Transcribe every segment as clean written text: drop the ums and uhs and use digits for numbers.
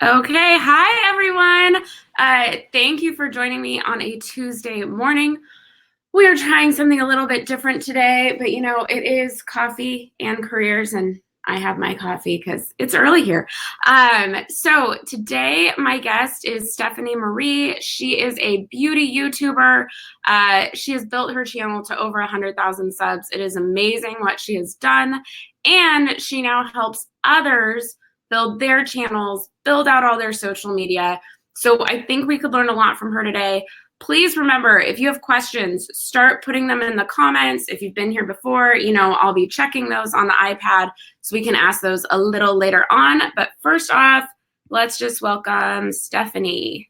Okay, hi everyone. Thank you for joining me on a Tuesday morning. We are trying something a little bit different today, but it is coffee and careers, and I have my coffee because it's early here. So today my guest is Stephanie Marie. She is a beauty YouTuber. She has built her channel to over 100,000 subs. It is amazing what she has done, and she now helps others build their channels, build out all their social media. So I think we could learn a lot from her today. Please remember, if you have questions, start putting them in the comments. If you've been here before, I'll be checking those on the iPad so we can ask those a little later on. But first off, let's just welcome Stephanie.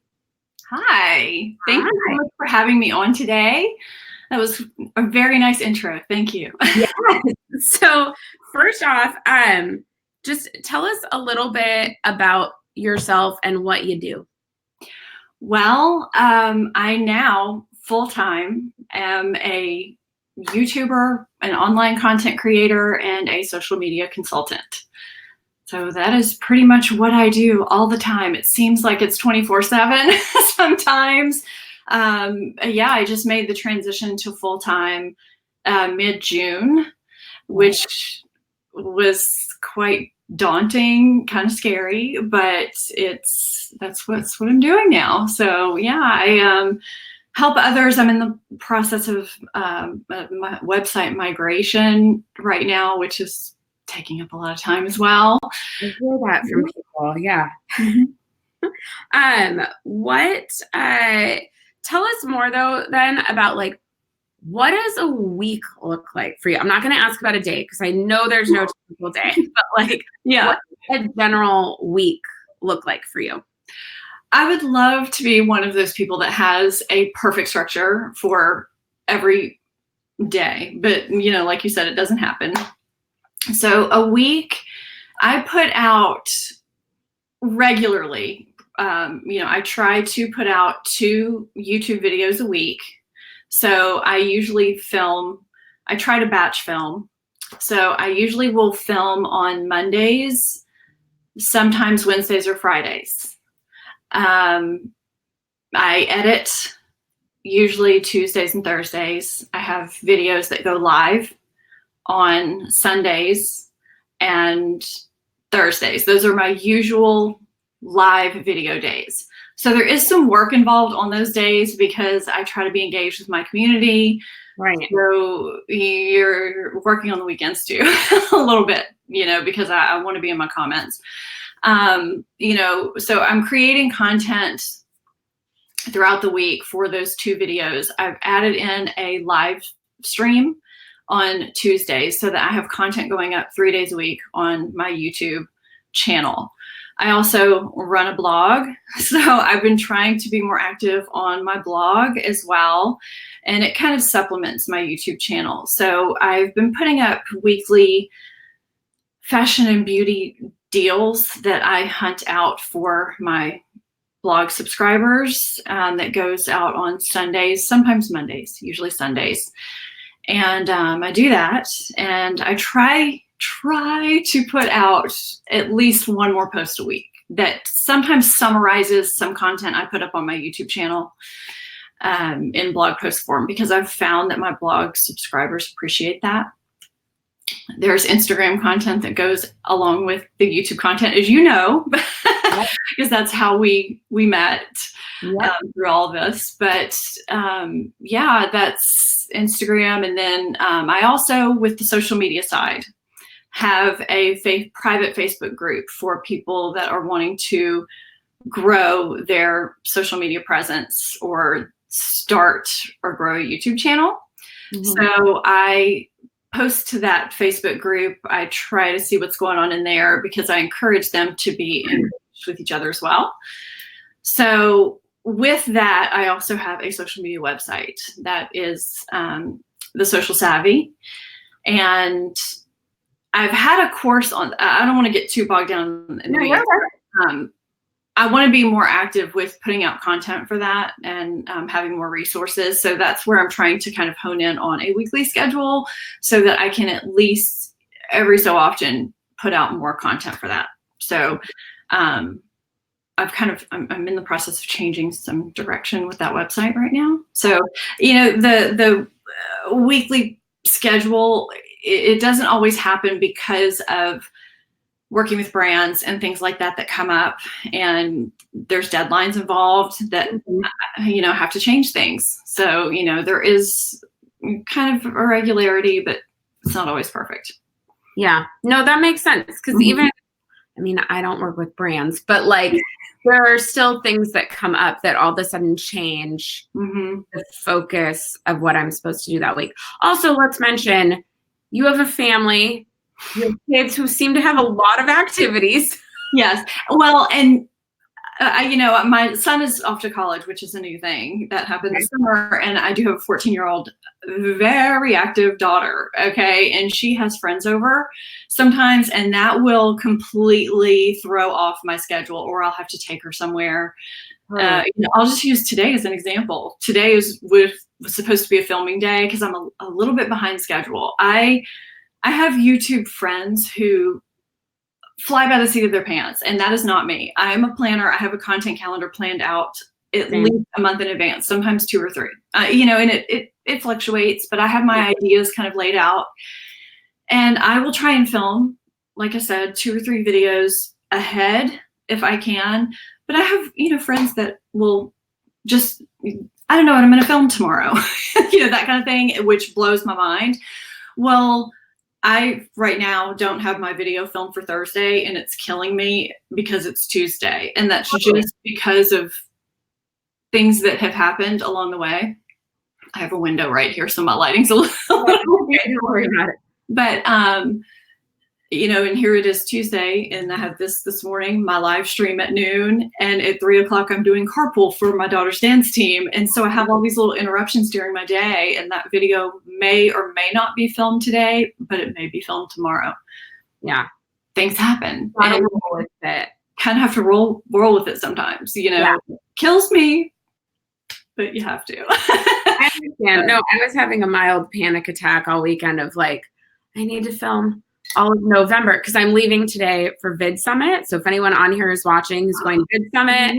Hi. Thank you so much for having me on today. That was a very nice intro. Thank you. Yeah. So first off, just tell us a little bit about yourself and what you do. Well, I now full-time am a YouTuber, an online content creator, and a social media consultant. So that is pretty much what I do all the time. It seems like it's 24/7 sometimes. Yeah, I just made the transition to full-time mid-June, which was quite daunting, kind of scary, but that's what I'm doing now. So yeah, I help others. I'm in the process of my website migration right now, which is taking up a lot of time as well. I hear that from people, yeah. Tell us more though then about what does a week look like for you? I'm not going to ask about a day because I know there's no typical day, but what does a general week look like for you? I would love to be one of those people that has a perfect structure for every day, but like you said, it doesn't happen. So a week, I put out regularly. I try to put out 2 YouTube videos a week. So I usually I try to batch film. So I usually will film on Mondays, sometimes Wednesdays or Fridays. I edit usually Tuesdays and Thursdays. I have videos that go live on Sundays and Thursdays. Those are my usual live video days. So there is some work involved on those days because I try to be engaged with my community. Right. So you're working on the weekends too, a little bit, because I want to be in my comments. So I'm creating content throughout the week for those 2 videos. I've added in a live stream on Tuesdays so that I have content going up 3 days a week on my YouTube channel. I also run a blog, so I've been trying to be more active on my blog as well, and it kind of supplements my YouTube channel. So I've been putting up weekly fashion and beauty deals that I hunt out for my blog subscribers that goes out on Sundays, sometimes Mondays, usually Sundays. And I do that, and I try to put out at least 1 more post a week that sometimes summarizes some content I put up on my YouTube channel in blog post form, because I've found that my blog subscribers appreciate that. There's Instagram content that goes along with the YouTube content, as you know, because that's how we met through all of this. But yeah, that's Instagram. And then I also, with the social media side, have a private Facebook group for people that are wanting to grow their social media presence or start or grow a YouTube channel. So I post to that Facebook group. I try to see what's going on in there because I encourage them to be engaged with each other as well. So with that, I also have a social media website that is The Social Savvy. And I've had a course on, I don't want to get too bogged down in the weeds. I want to be more active with putting out content for that and having more resources. So that's where I'm trying to kind of hone in on a weekly schedule so that I can at least every so often put out more content for that. So I'm in the process of changing some direction with that website right now. So, the weekly schedule, it doesn't always happen because of working with brands and things like that come up, and there's deadlines involved that, have to change things. So, there is kind of a regularity, but it's not always perfect. Yeah, no, that makes sense. Because even, I don't work with brands, but like there are still things that come up that all of a sudden change the focus of what I'm supposed to do that week. Also, let's mention, you have a family, you have kids who seem to have a lot of activities. Yes. Well, and my son is off to college, which is a new thing that happened this summer. And I do have a 14-year-old, very active daughter. Okay. And she has friends over sometimes, and that will completely throw off my schedule, or I'll have to take her somewhere. I'll just use today as an example. Today was supposed to be a filming day because I'm a little bit behind schedule. I have YouTube friends who fly by the seat of their pants, and that is not me. I'm a planner. I have a content calendar planned out at least a month in advance, sometimes 2 or 3. And it fluctuates, but I have my ideas kind of laid out, and I will try and film, like I said, 2 or 3 videos ahead if I can. But I have, friends that will just, I don't know what I'm going to film tomorrow, that kind of thing, which blows my mind. Well, I right now don't have my video filmed for Thursday, and it's killing me because it's Tuesday. And that's just because of things that have happened along the way. I have a window right here, so my lighting's a little Don't worry about it. But, and here it is Tuesday, and I have this morning, my live stream at noon, and at 3:00 I'm doing carpool for my daughter's dance team. And so I have all these little interruptions during my day, and that video may or may not be filmed today, but it may be filmed tomorrow. Yeah. Things happen. Gotta roll with it. Kind of have to roll with it sometimes, Kills me, but you have to. I understand. No, I was having a mild panic attack all weekend of like, I need to film all of November because I'm leaving today for Vid Summit. So if anyone on here is watching who's going to Vid Summit,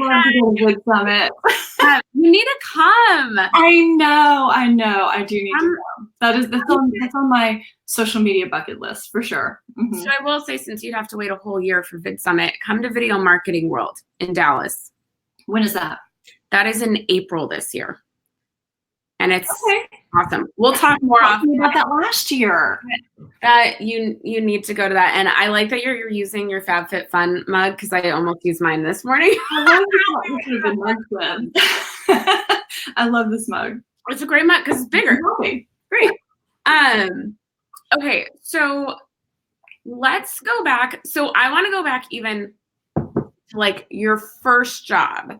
Vid Summit. You need to come. I know. I do need to come. That's on my social media bucket list for sure. So I will say, since you'd have to wait a whole year for Vid Summit, come to Video Marketing World in Dallas. When is that? That is in April this year. And it's awesome. We'll talk more about that last year. You need to go to that. And I like that you're using your FabFitFun mug because I almost used mine this morning. I love this mug. It's a great mug because it's bigger. Great. Okay, so let's go back. So I want to go back even to like your first job.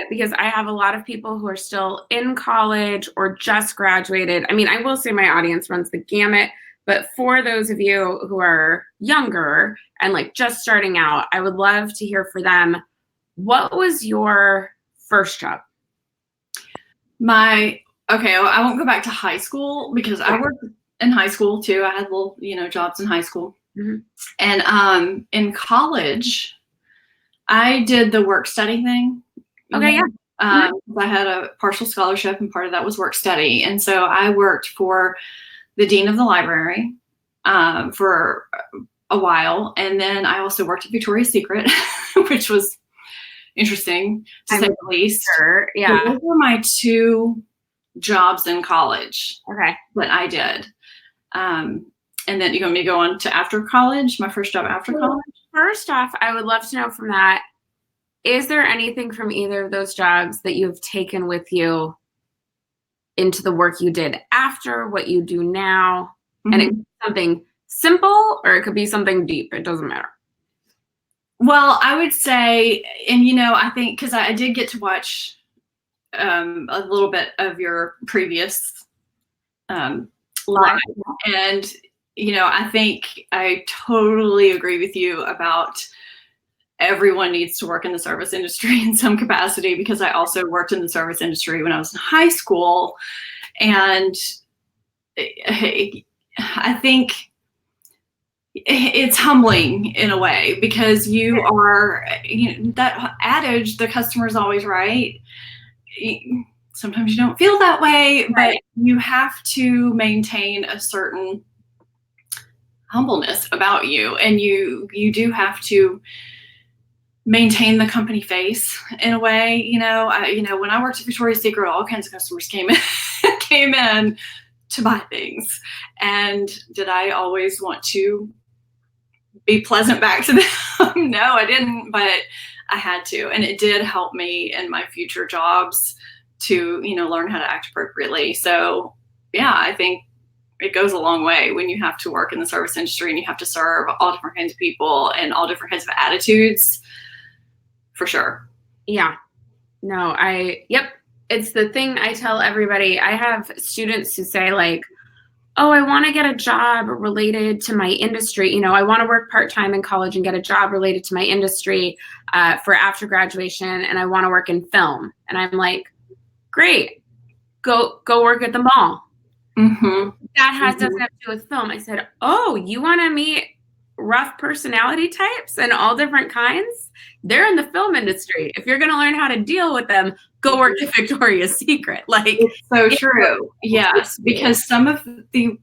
Because I have a lot of people who are still in college or just graduated. I will say my audience runs the gamut, but for those of you who are younger and like just starting out, I would love to hear for them. What was your first job? I won't go back to high school because I worked in high school too. I had little, jobs in high school. And in college, I did the work study thing. Okay, yeah. I had a partial scholarship, and part of that was work study. And so I worked for the dean of the library for a while. And then I also worked at Victoria's Secret, which was interesting to say the least. Sure. Yeah. So those were my 2 jobs in college. Okay. That I did. And then you want me to go on to after college, my first job after college? First off, I would love to know from that, is there anything from either of those jobs that you've taken with you into the work you did after what you do now? And it could be something simple or it could be something deep. It doesn't matter. Well, I would say, and I think because I did get to watch a little bit of your previous live, and I think I totally agree with you about everyone needs to work in the service industry in some capacity, because I also worked in the service industry when I was in high school. And I think it's humbling in a way, because you are, that adage, the customer's always right. Sometimes you don't feel that way, Right. but you have to maintain a certain humbleness about you, and you do have to maintain the company face in a way. When I worked at Victoria's Secret, all kinds of customers came in to buy things, and did I always want to be pleasant back to them? No, I didn't, but I had to, and it did help me in my future jobs to learn how to act appropriately. So yeah, I think it goes a long way when you have to work in the service industry and you have to serve all different kinds of people and all different kinds of attitudes, for sure. Yeah. No, yep. It's the thing I tell everybody. I have students who say like, oh, I want to get a job related to my industry. I want to work part-time in college and get a job related to my industry for after graduation. And I want to work in film. And I'm like, great, go work at the mall. Mm-hmm. That has nothing to do with film. I said, oh, you want to meet rough personality types and all different kinds? They're in the film industry. If you're going to learn how to deal with them, go work at Victoria's Secret. Like, it's so true. Yes, because some of the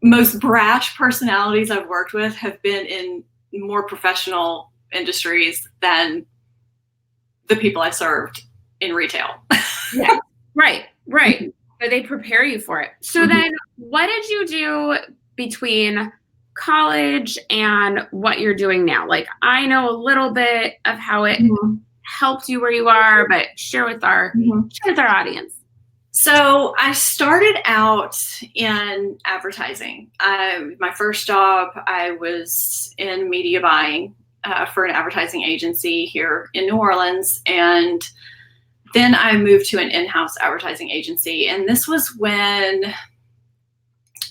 most brash personalities I've worked with have been in more professional industries than the people I served in retail. Yeah, right. So they prepare you for it. So then what did you do between college and what you're doing now? Like, I know a little bit of how it helped you where you are, but share with our audience. So I started out in advertising. My first job, I was in media buying for an advertising agency here in New Orleans. And then I moved to an in-house advertising agency. And this was when,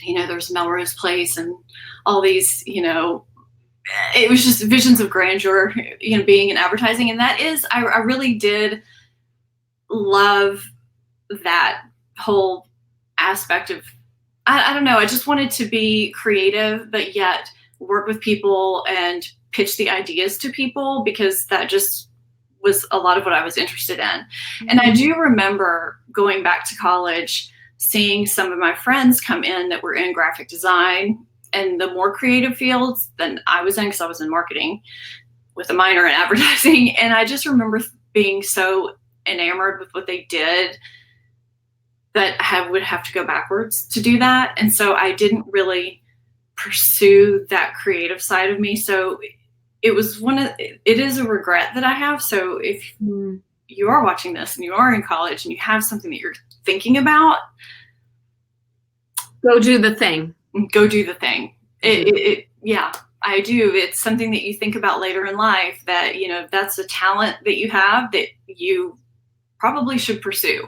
there was Melrose Place and all these, it was just visions of grandeur, being in advertising. And that is, I really did love that whole aspect of, I don't know, I just wanted to be creative, but yet work with people and pitch the ideas to people, because that just was a lot of what I was interested in. And I do remember going back to college, seeing some of my friends come in that were in graphic design and the more creative fields than I was in, because I was in marketing with a minor in advertising. And I just remember being so enamored with what they did that I would have to go backwards to do that. And so I didn't really pursue that creative side of me. So it is a regret that I have. So if you are watching this and you are in college and you have something that you're thinking about, go do the thing. Go do the thing. Yeah, I do. It's something that you think about later in life, that, that's a talent that you have that you probably should pursue.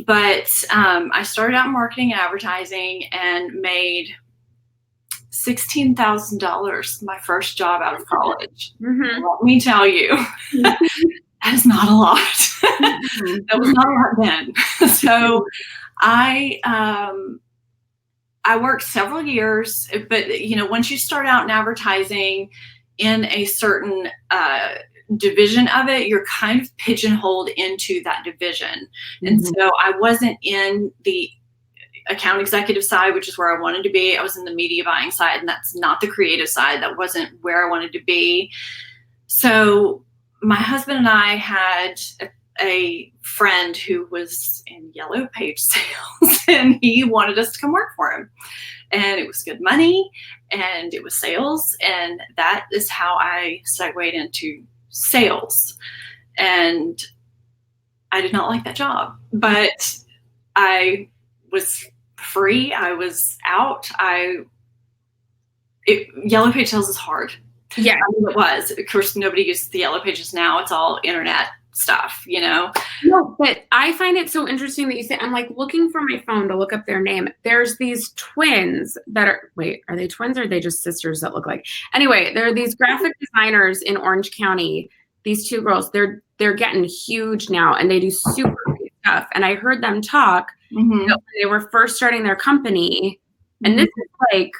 But I started out in marketing and advertising and made $16,000 my first job out of college. Let me tell you, that is not a lot. That was not a lot then. So I worked several years, but once you start out in advertising in a certain division of it, you're kind of pigeonholed into that division. And so I wasn't in the account executive side, which is where I wanted to be. I was in the media buying side, and that's not the creative side. That wasn't where I wanted to be. So my husband and I had a friend who was in Yellow Page sales, and he wanted us to come work for him. And it was good money, and it was sales. And that is how I segued into sales. And I did not like that job, but I was free. I was out. Yellow Page sales is hard. Yeah, it was. Of course, nobody uses the Yellow Pages now. It's all internet stuff, No, but I find it so interesting that you say, I'm like looking for my phone to look up their name. There's these twins that are they twins or are they just sisters that look like? Anyway, there are these graphic designers in Orange County. These two girls, they're getting huge now, and they do super great stuff. And I heard them talk. When they were first starting their company, And this is like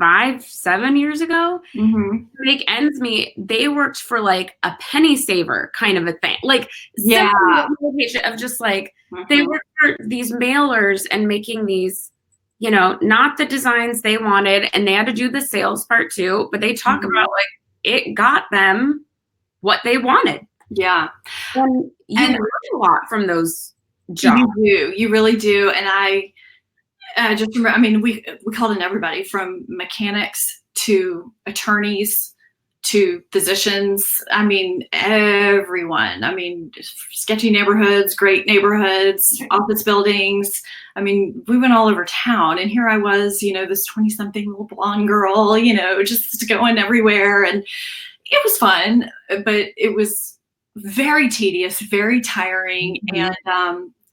5-7 years ago. Mm-hmm. To make ends meet, they worked for like a penny saver kind of a thing. Like, Yeah. of just like, they worked for these mailers and making these, you know, not the designs they wanted, and they had to do the sales part too, but they talk about like it got them what they wanted. Yeah. And you learn a lot from those jobs. You really do. And I just remember, I mean, we called in everybody from mechanics to attorneys to physicians. I mean, everyone. I mean, sketchy neighborhoods, great neighborhoods, office buildings. I mean, we went all over town, and here I was, you know, this 20-something little blonde girl, you know, just going everywhere. And it was fun, but it was very tedious, very tiring. And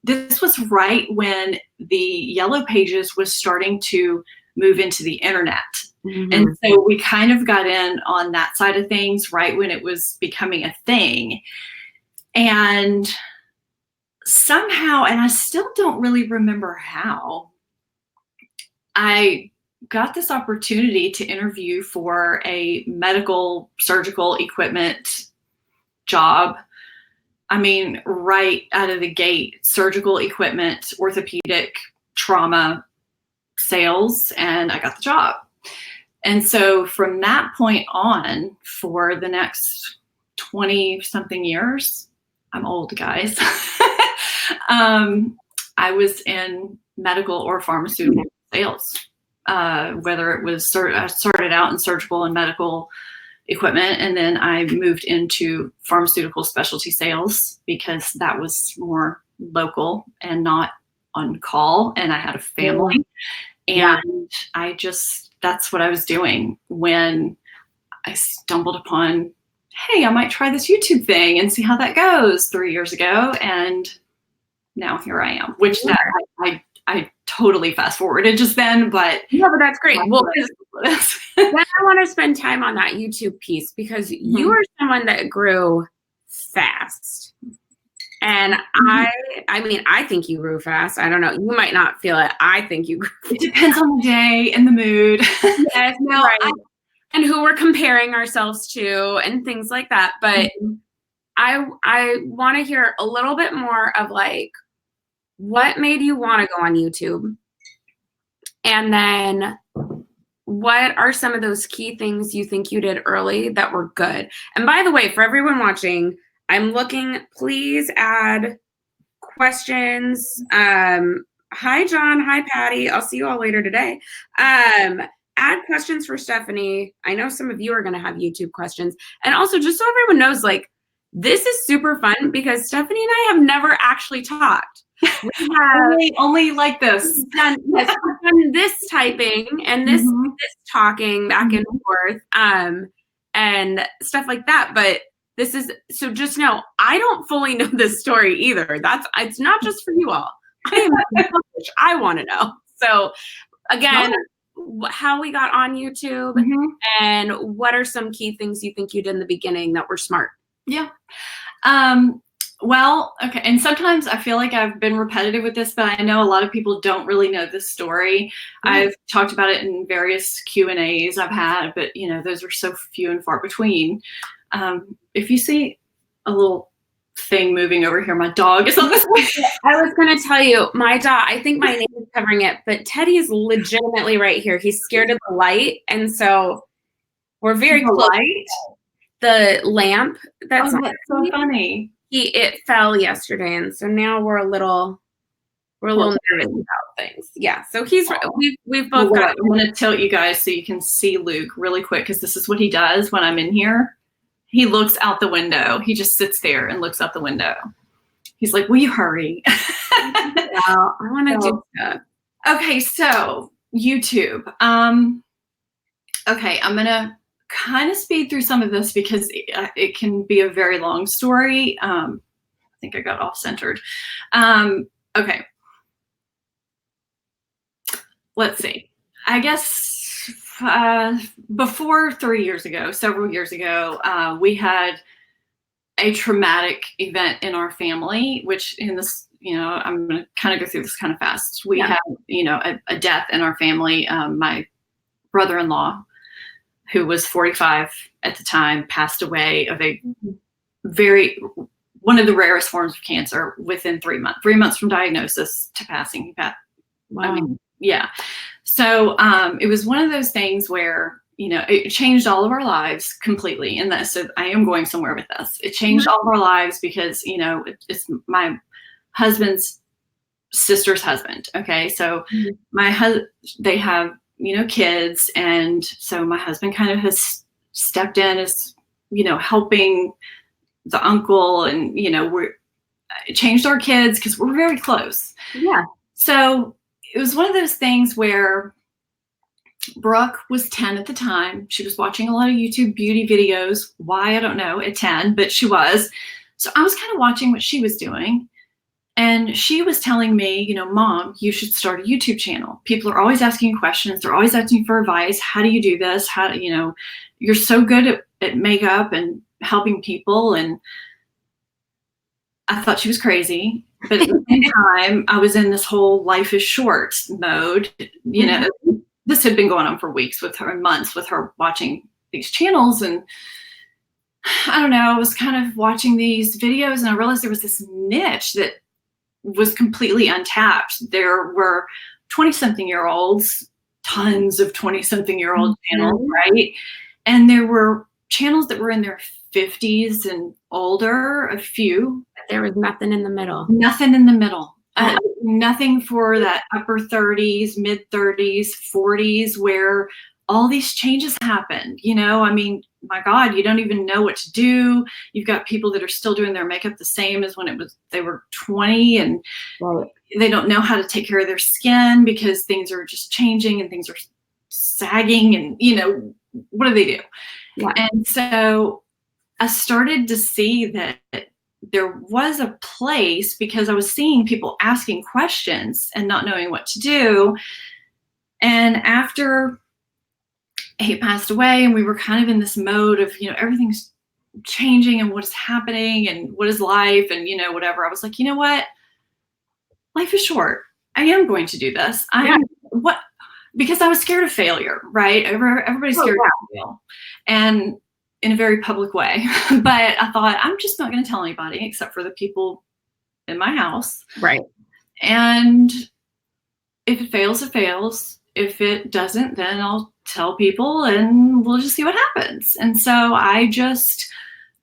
this was right when the Yellow Pages was starting to move into the internet. And so we kind of got in on that side of things right when it was becoming a thing. And somehow, and I still don't really remember how, I got this opportunity to interview for a medical surgical equipment job. I mean, right out of the gate, surgical equipment, orthopedic, trauma, sales, and I got the job. And so from that point on, for the next 20-something years, I'm old, guys, I was in medical or pharmaceutical sales, whether it was, I started out in surgical and medical equipment, and then I moved into pharmaceutical specialty sales because that was more local and not on call, and I had a family. And I just, that's what I was doing when I stumbled upon, hey, I might try this YouTube thing and see how that goes 3 years ago. And now here I am, which that I totally fast forwarded just then, but. Yeah, but that's great. Well, then I want to spend time on that YouTube piece, because you are someone that grew fast. And I mean, I think you grew fast. I don't know. You might not feel it. I think you grew fast. It depends on the day and the mood. Yes, no, right. And who we're comparing ourselves to and things like that. But I want to hear a little bit more of like, what made you want to go on YouTube? And then what are some of those key things you think you did early that were good? And by the way, for everyone watching, I'm looking, please add questions. Hi, John. Hi, Patty. I'll see you all later today. Add questions for Stephanie. I know some of you are going to have YouTube questions. And also, just so everyone knows, like, this is super fun because Stephanie and I have never actually talked. We have only like this. We've done this typing and this talking back and forth, and stuff like that. But this is, so just know, I don't fully know this story either. It's not just for you all. I want to know. So again, how we got on YouTube and what are some key things you think you did in the beginning that were smart? Yeah. Well, okay. And sometimes I feel like I've been repetitive with this, but I know a lot of people don't really know this story. I've talked about it in various Q&As I've had, but you know, those are so few and far between. If you see a little thing moving over here, my dog is on this way. I was going to tell you, my dog, I think my name is covering it, but Teddy is legitimately right here. He's scared of the light. And so we're very close. The lamp. That's so funny. It fell yesterday. And so now we're a little nervous about things. Yeah. So we've both got. I'm going to tilt you guys so you can see Luke really quick, because this is what he does when I'm in here. He looks out the window. He just sits there and looks out the window. He's like, will you hurry? I want to do stuff. Okay, so YouTube. Okay, I'm going to kind of speed through some of this because it can be a very long story. I think I got off centered. Okay. Let's see. I guess before 3 years ago, several years ago, we had a traumatic event in our family, which in this, I'm going to kind of go through this kind of fast. We Yeah. had, a death in our family. My brother-in-law, who was 45 at the time, passed away of a one of the rarest forms of cancer within 3 months. 3 months from diagnosis to passing. Wow. I mean, yeah. So it was one of those things where, it changed all of our lives completely. And so I am going somewhere with this. It changed all of our lives because, it's my husband's sister's husband. Okay. So my husband, they have, kids. And so my husband kind of has stepped in as, helping the uncle, and, it changed our kids because we're very close. Yeah. So it was one of those things where Brooke was 10 at the time. She was watching a lot of YouTube beauty videos. Why, I don't know, at 10, but she was. So I was kind of watching what she was doing. And she was telling me, Mom, you should start a YouTube channel. People are always asking you questions. They're always asking for advice. How do you do this? You're so good at makeup and helping people. And I thought she was crazy. But at the same time, I was in this whole life is short mode. This had been going on for weeks with her and months with her watching these channels. And I don't know, I was kind of watching these videos and I realized there was this niche that was completely untapped. There were 20-something-year-olds, tons of 20-something-year-old channels, right? And there were channels that were in their 50s and older, a few. There was nothing in the middle. Nothing in the middle. Nothing for that upper 30s, mid 30s, 40s, where all these changes happened. My God, you don't even know what to do. You've got people that are still doing their makeup the same as when they were 20, and they don't know how to take care of their skin because things are just changing and things are sagging, and what do they do? Yeah. And so I started to see that there was a place, because I was seeing people asking questions and not knowing what to do. And after he passed away and we were kind of in this mode of, everything's changing and what is happening and what is life and, whatever, I was like, you know what? Life is short. I am going to do this. Because I was scared of failure, right? Everybody's scared of failure. And in a very public way. But I thought, I'm just not going to tell anybody except for the people in my house. Right. And if it fails, it fails. If it doesn't, then I'll tell people and we'll just see what happens. And so I just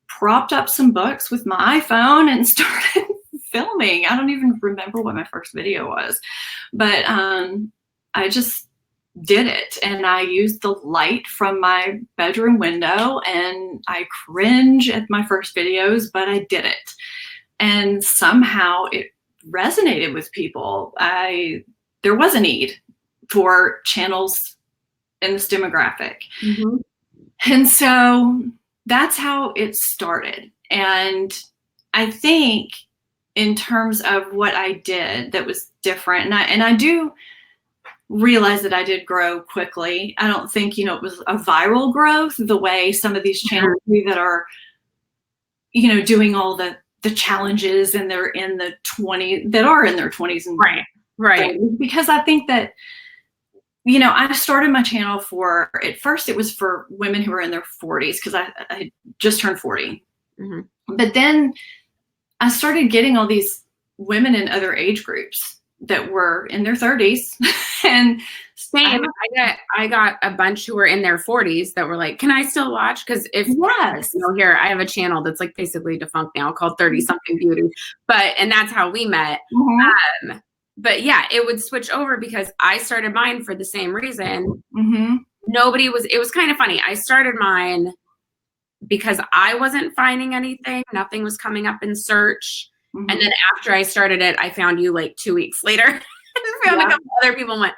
propped up some books with my iPhone and started filming. I don't even remember what my first video was, but I just did it. And I used the light from my bedroom window, and I cringe at my first videos, but I did it. And somehow it resonated with people. There was a need for channels in this demographic. Mm-hmm. And so that's how it started. And I think in terms of what I did that was different, and I do realize that I did grow quickly. I don't think, it was a viral growth the way some of these channels do that are, doing all the challenges, and they're in the 20s, that are in their 20s. And right. Because I think that, I started my channel at first it was for women who were in their 40s, because I just turned 40. Mm-hmm. But then I started getting all these women in other age groups that were in their 30s. And same. I got a bunch who were in their 40s that were like, can I still watch? Because here I have a channel that's like basically defunct now called 30 something beauty, and that's how we met. Mm-hmm. But yeah, it would switch over because I started mine for the same reason. Mm-hmm. It was kind of funny. I started mine because I wasn't finding anything. Nothing was coming up in search. Mm-hmm. And then after I started it, I found you like 2 weeks later. I found a couple other people and went,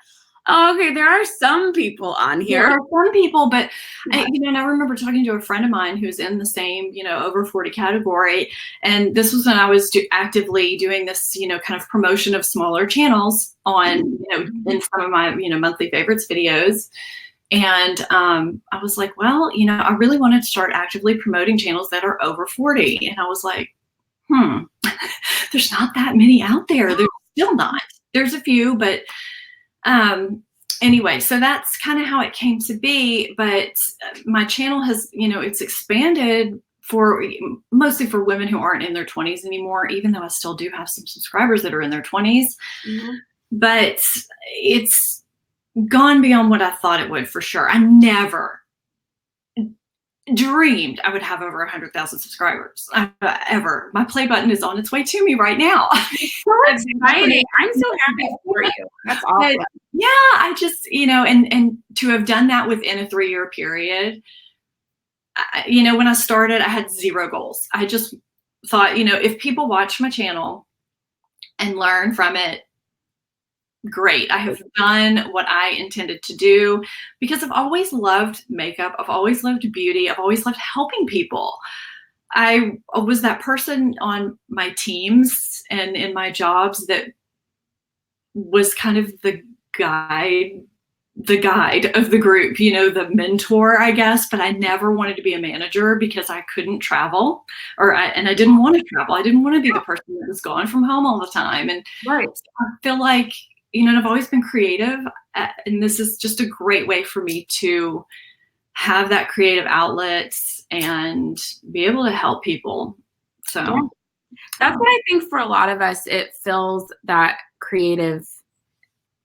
oh, okay, there are some people on here. There are some people, but I remember talking to a friend of mine who's in the same, over 40 category. And this was when I was actively doing this, kind of promotion of smaller channels on, in some of my, monthly favorites videos. And I was like, well, I really wanted to start actively promoting channels that are over 40. And I was like, there's not that many out there. There's still not. There's a few, but anyway, so that's kind of how it came to be. But my channel has, it's expanded mostly for women who aren't in their 20s anymore, even though I still do have some subscribers that are in their 20s. Mm-hmm. But it's gone beyond what I thought it would, for sure. I never dreamed I would have over 100,000 subscribers ever. My play button is on its way to me right now. That's exciting. I'm so happy for you. That's awesome. But, yeah, I just, and to have done that within a 3-year period, when I started, I had 0 goals. I just thought, if people watch my channel and learn from it, great. I have done what I intended to do, because I've always loved makeup. I've always loved beauty. I've always loved helping people. I was that person on my teams and in my jobs that was kind of the guide of the group, the mentor, I guess, but I never wanted to be a manager because I couldn't travel, and I didn't want to travel. I didn't want to be the person that was gone from home all the time. And right. I feel like, and I've always been creative, and this is just a great way for me to have that creative outlet and be able to help people. So yeah. That's what I think for a lot of us, it fills that creative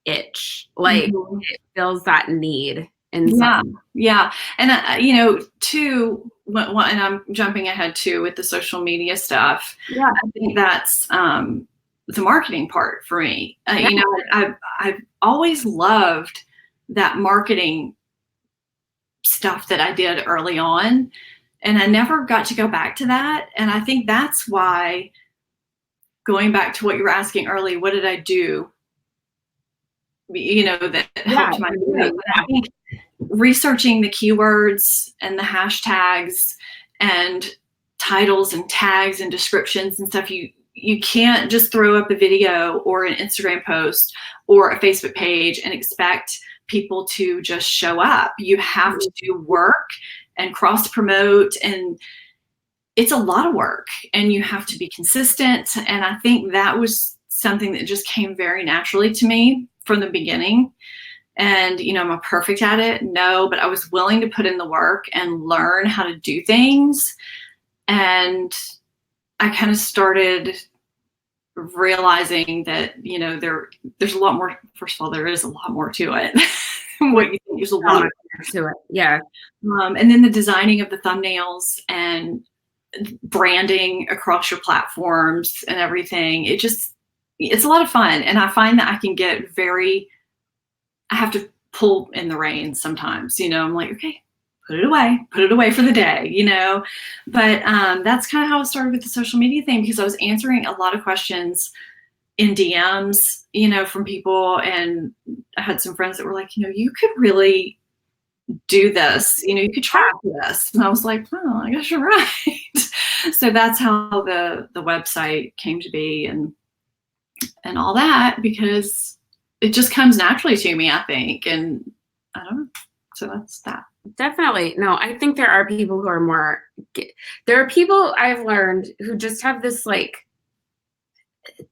itch, like it fills that need. And yeah. And too, and I'm jumping ahead too with the social media stuff. Yeah, I think that's the marketing part for me. I've always loved that marketing stuff that I did early on, and I never got to go back to that. And I think that's why, going back to what you were asking earlier, what did I do? That helped my growth. I think researching the keywords and the hashtags and titles and tags and descriptions and stuff, you can't just throw up a video or an Instagram post or a Facebook page and expect people to just show up. You have to do work and cross promote, and it's a lot of work, and you have to be consistent. And I think that was something that just came very naturally to me from the beginning. And, am I perfect at it? No, but I was willing to put in the work and learn how to do things. And I kind of started realizing that, there's a lot more. First of all, there is a lot more to it. What you think, there's a lot more to it. Yeah. And then the designing of the thumbnails and branding across your platforms and everything. It's a lot of fun. And I find that I can get I have to pull in the reins sometimes, I'm like, okay, put it away for the day, but that's kind of how it started with the social media thing, because I was answering a lot of questions in DMs, from people. And I had some friends that were like, you could really do this, you could try this. And I was like, oh, I guess you're right. So that's how the website came to be and all that, because it just comes naturally to me, I think. And I don't know. So that's that. Definitely. No, I think there are people who are there are people I've learned who just have this,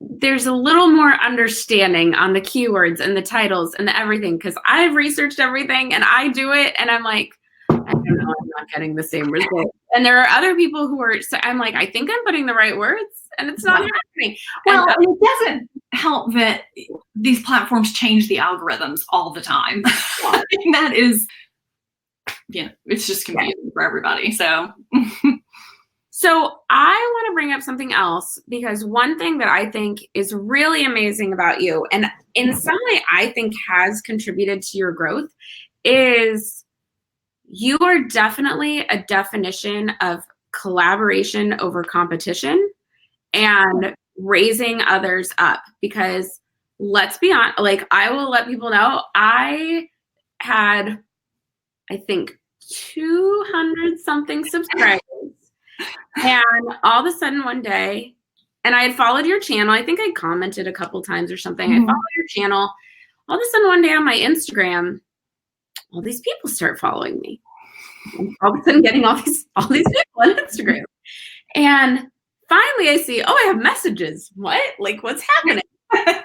there's a little more understanding on the keywords and the titles and the everything, because I've researched everything and I do it, and I'm like, I don't know, I'm not getting the same result. And there are other people who I'm like, I think I'm putting the right words, and it's not happening. Well, and it doesn't help that these platforms change the algorithms all the time. Yeah. And that is, it's just confusing for everybody. So I want to bring up something else, because one thing that I think is really amazing about you, and in some way I think has contributed to your growth, is you are definitely a definition of collaboration over competition and raising others up. Because let's be honest, I will let people know, I had, I think, 200 something subscribers. And all of a sudden one day, and I had followed your channel, I think I commented a couple times or something. I followed your channel. All of a sudden one day on my Instagram, all these people start following me. And all of a sudden getting all these people on Instagram. And finally I see, oh, I have messages. What? Like, what's happening?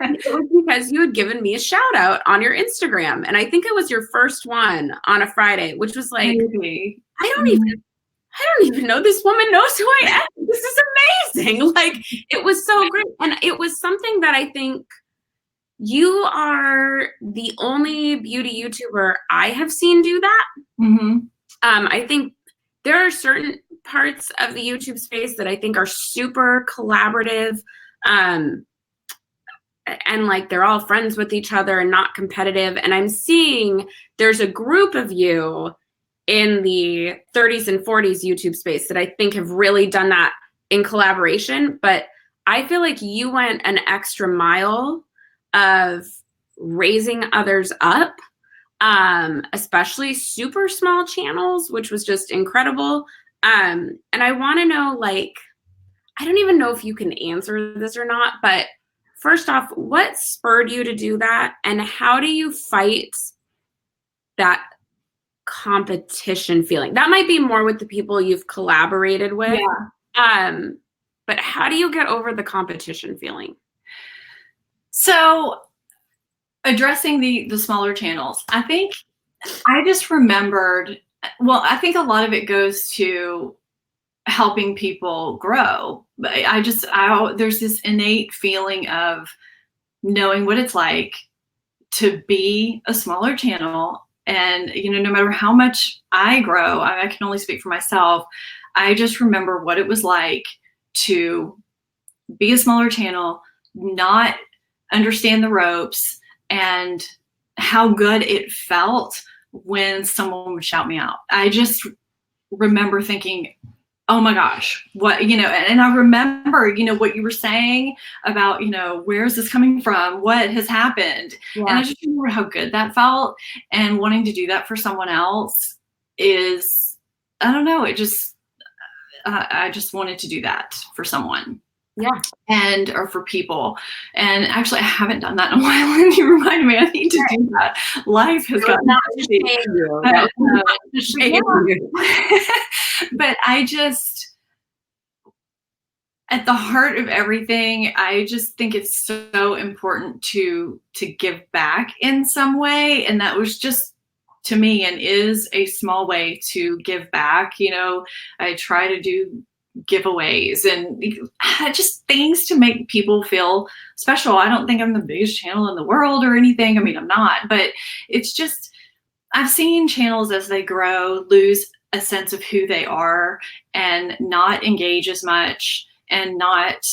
And it was because you had given me a shout out on your Instagram. And I think it was your first one on a Friday, which was like, Maybe. I don't even know this woman knows who I am. This is amazing. Like, it was so great. And it was something that I think you are the only beauty YouTuber I have seen do that. Mm-hmm. I think there are certain parts of the YouTube space that I think are super collaborative. And like they're all friends with each other and not competitive. And I'm seeing there's a group of you in the 30s and 40s YouTube space that I think have really done that in collaboration. But I feel like you went an extra mile of raising others up, especially super small channels, which was just incredible. And I want to know, like, I don't even know if you can answer this or not, but first off, what spurred you to do that? And how do you fight that competition feeling? That might be more with the people you've collaborated with. Yeah. But how do you get over the competition feeling? So addressing the smaller channels, I think I just remembered, well, I think a lot of it goes to helping people grow. There's this innate feeling of knowing what it's like to be a smaller channel. And, no matter how much I grow, I can only speak for myself. I just remember what it was like to be a smaller channel, not understand the ropes, and how good it felt when someone would shout me out. I just remember thinking, oh my gosh, what, and I remember, what you were saying about, where is this coming from? What has happened? Yeah. And I just remember how good that felt, and wanting to do that for someone else is, I don't know, I just wanted to do that for someone. Yeah. Or for people. And actually, I haven't done that in a while. And you reminded me, I need to do that. Life has gotten crazy. But I just, at the heart of everything, I just think it's so important to give back in some way. And that was just, to me, and is a small way to give back. I try to do giveaways and just things to make people feel special. I don't think I'm the biggest channel in the world or anything. I mean, I'm not, but it's just, I've seen channels as they grow lose a sense of who they are and not engage as much, and not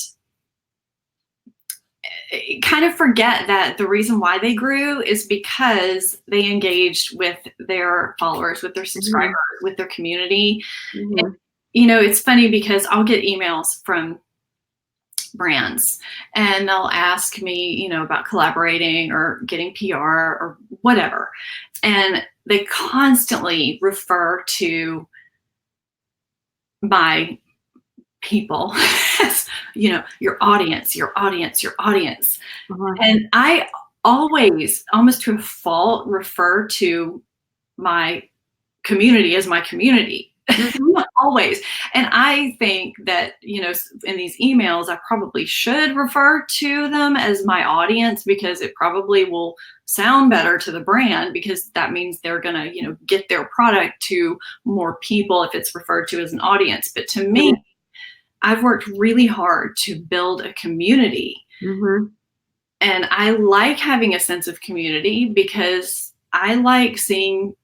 kind of forget that the reason why they grew is because they engaged with their followers, with their subscribers, mm-hmm. with their community. Mm-hmm. And, it's funny because I'll get emails from brands and they'll ask me, about collaborating or getting PR or whatever. And they constantly refer to my people as, your audience. Uh-huh. And I always, almost to a fault, refer to my community as my community. Mm-hmm. Always. And I think that, in these emails, I probably should refer to them as my audience, because it probably will sound better to the brand, because that means they're going to, get their product to more people if it's referred to as an audience. But to me, I've worked really hard to build a community. Mm-hmm. And I like having a sense of community because I like seeing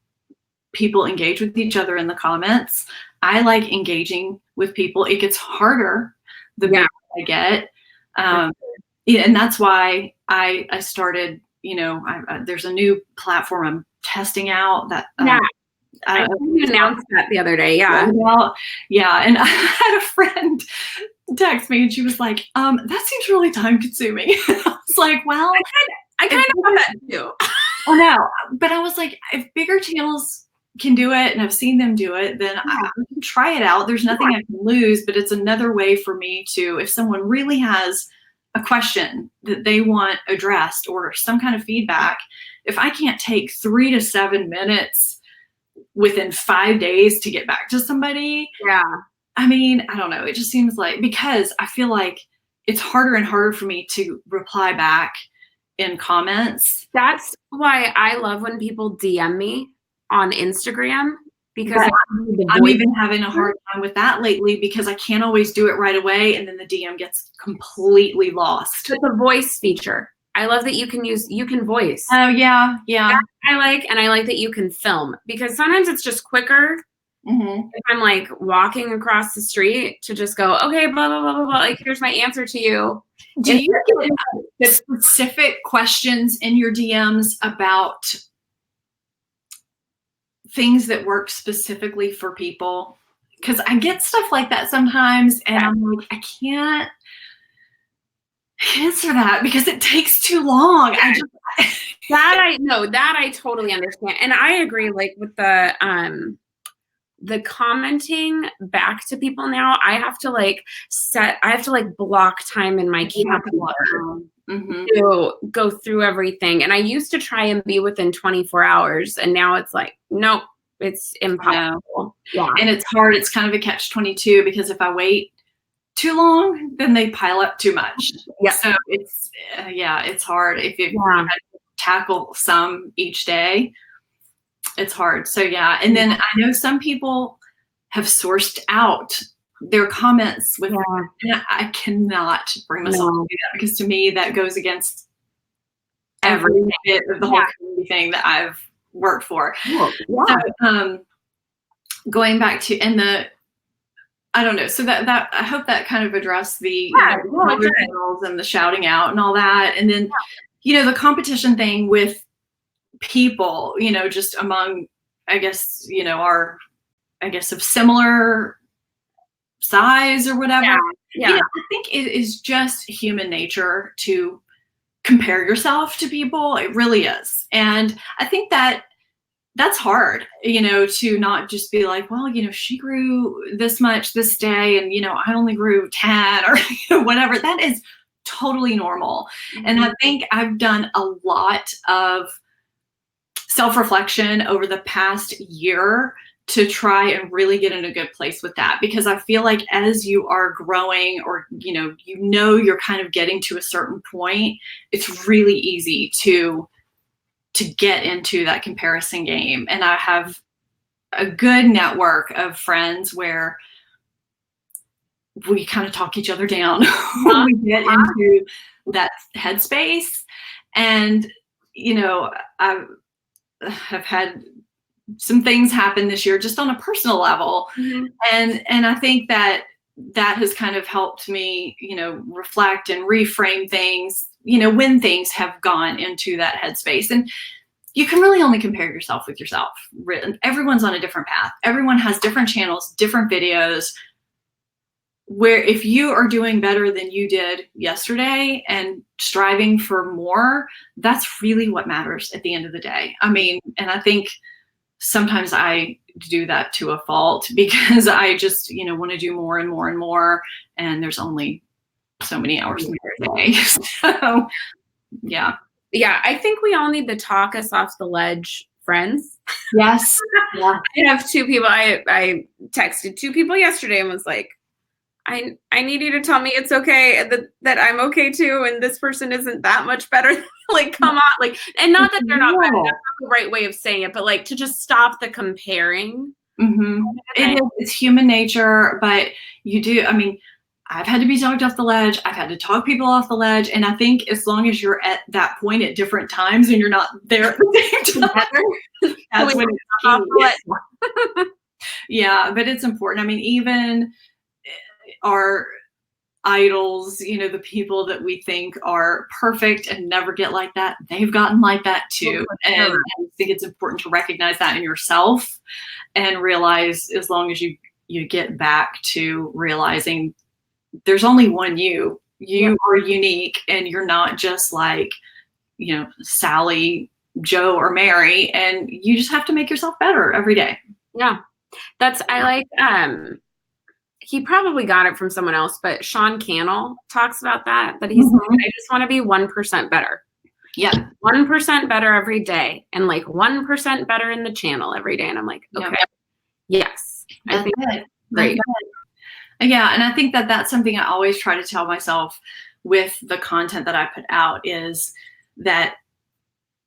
people engage with each other in the comments. I like engaging with people. It gets harder the bigger I get. And that's why I started, there's a new platform I'm testing out that. I think you announced that the other day. Yeah. And I had a friend text me and she was like, that seems really time consuming. I was like, well, I kind of want that too. Oh no. But I was like, if bigger channels can do it and I've seen them do it, then I can try it out. There's nothing I can lose, but it's another way for me to, if someone really has a question that they want addressed or some kind of feedback, if I can't take 3 to 7 minutes within 5 days to get back to somebody, I mean, I don't know. It just seems like, because I feel like it's harder and harder for me to reply back in comments. That's why I love when people DM me on Instagram, because But I'm even having a hard time with that lately because I can't always do it right away, and then the DM gets completely lost. It's a voice feature. I love that you can voice. Oh yeah, yeah. That I like that you can film, because sometimes it's just quicker. Mm-hmm. If I'm like walking across the street to just go, okay, blah, blah, blah, blah, blah, like, here's my answer to you. Do you get specific questions in your DMs about things that work specifically for people? Because I get stuff like that sometimes, and I'm like, I can't answer that because it takes too long. That I totally understand. And I agree, like, with the commenting back to people now, I have to block time in my calendar to go through everything. And I used to try and be within 24 hours, and now it's like, nope, it's impossible. Yeah. And it's hard. It's kind of a catch-22, because if I wait too long, then they pile up too much. Yeah. So it's hard. If you tackle some each day, it's hard. So yeah. And then I know some people have sourced out their comments with, and I cannot bring myself to do that, because to me that goes against every bit of the whole community thing that I've worked for. So, going back to, I don't know. So that I hope that kind of addressed the channels and the shouting out and all that. And then, the competition thing with people, just among, I guess, of similar size or whatever. I think it is just human nature to compare yourself to people. It really is. And I think that's hard, to not just be like, well, she grew this much this day, and, I only grew 10 or whatever. That is totally normal. Mm-hmm. And I think I've done a lot of self-reflection over the past year to try and really get in a good place with that, because I feel like as you are growing, or, you're kind of getting to a certain point, it's really easy to get into that comparison game. And I have a good network of friends where we kind of talk each other down when we get into that headspace. And, I have had some things happen this year just on a personal level. Mm-hmm. And I think that has kind of helped me, reflect and reframe things, when things have gone into that headspace. And you can really only compare yourself with yourself. Everyone's on a different path. Everyone has different channels, different videos, where if you are doing better than you did yesterday and striving for more, that's really what matters at the end of the day. I mean, and I think sometimes I do that to a fault, because I just, want to do more and more and more. And there's only so many hours in the day. So, yeah. Yeah. I think we all need the talk us off the ledge friends. Yes. Yeah. I have two people. I texted two people yesterday and was like, I need you to tell me it's okay, that I'm okay too, and this person isn't that much better. Like, come on, like, and not that they're not better, that's not the right way of saying it, but like, to just stop the comparing. Mm-hmm. It's human nature, but you do. I mean, I've had to be talked off the ledge. I've had to talk people off the ledge, and I think as long as you're at that point at different times and you're not there at the same time, that's when it's off the ledge. Yeah, but it's important. I mean, even our idols, the people that we think are perfect and never get like that, they've gotten like that too. And I think it's important to recognize that in yourself, and realize, as long as you get back to realizing there's only one you are unique, and you're not just like, Sally, Joe, or Mary, and you just have to make yourself better every day. Yeah. I like, he probably got it from someone else, but Sean Cannell talks about that he's like, I just want to be 1% better. Yeah. 1% better every day, and like 1% better in the channel every day. And I'm like, okay, yes. I think that's great. Yeah, and I think that that's something I always try to tell myself with the content that I put out is that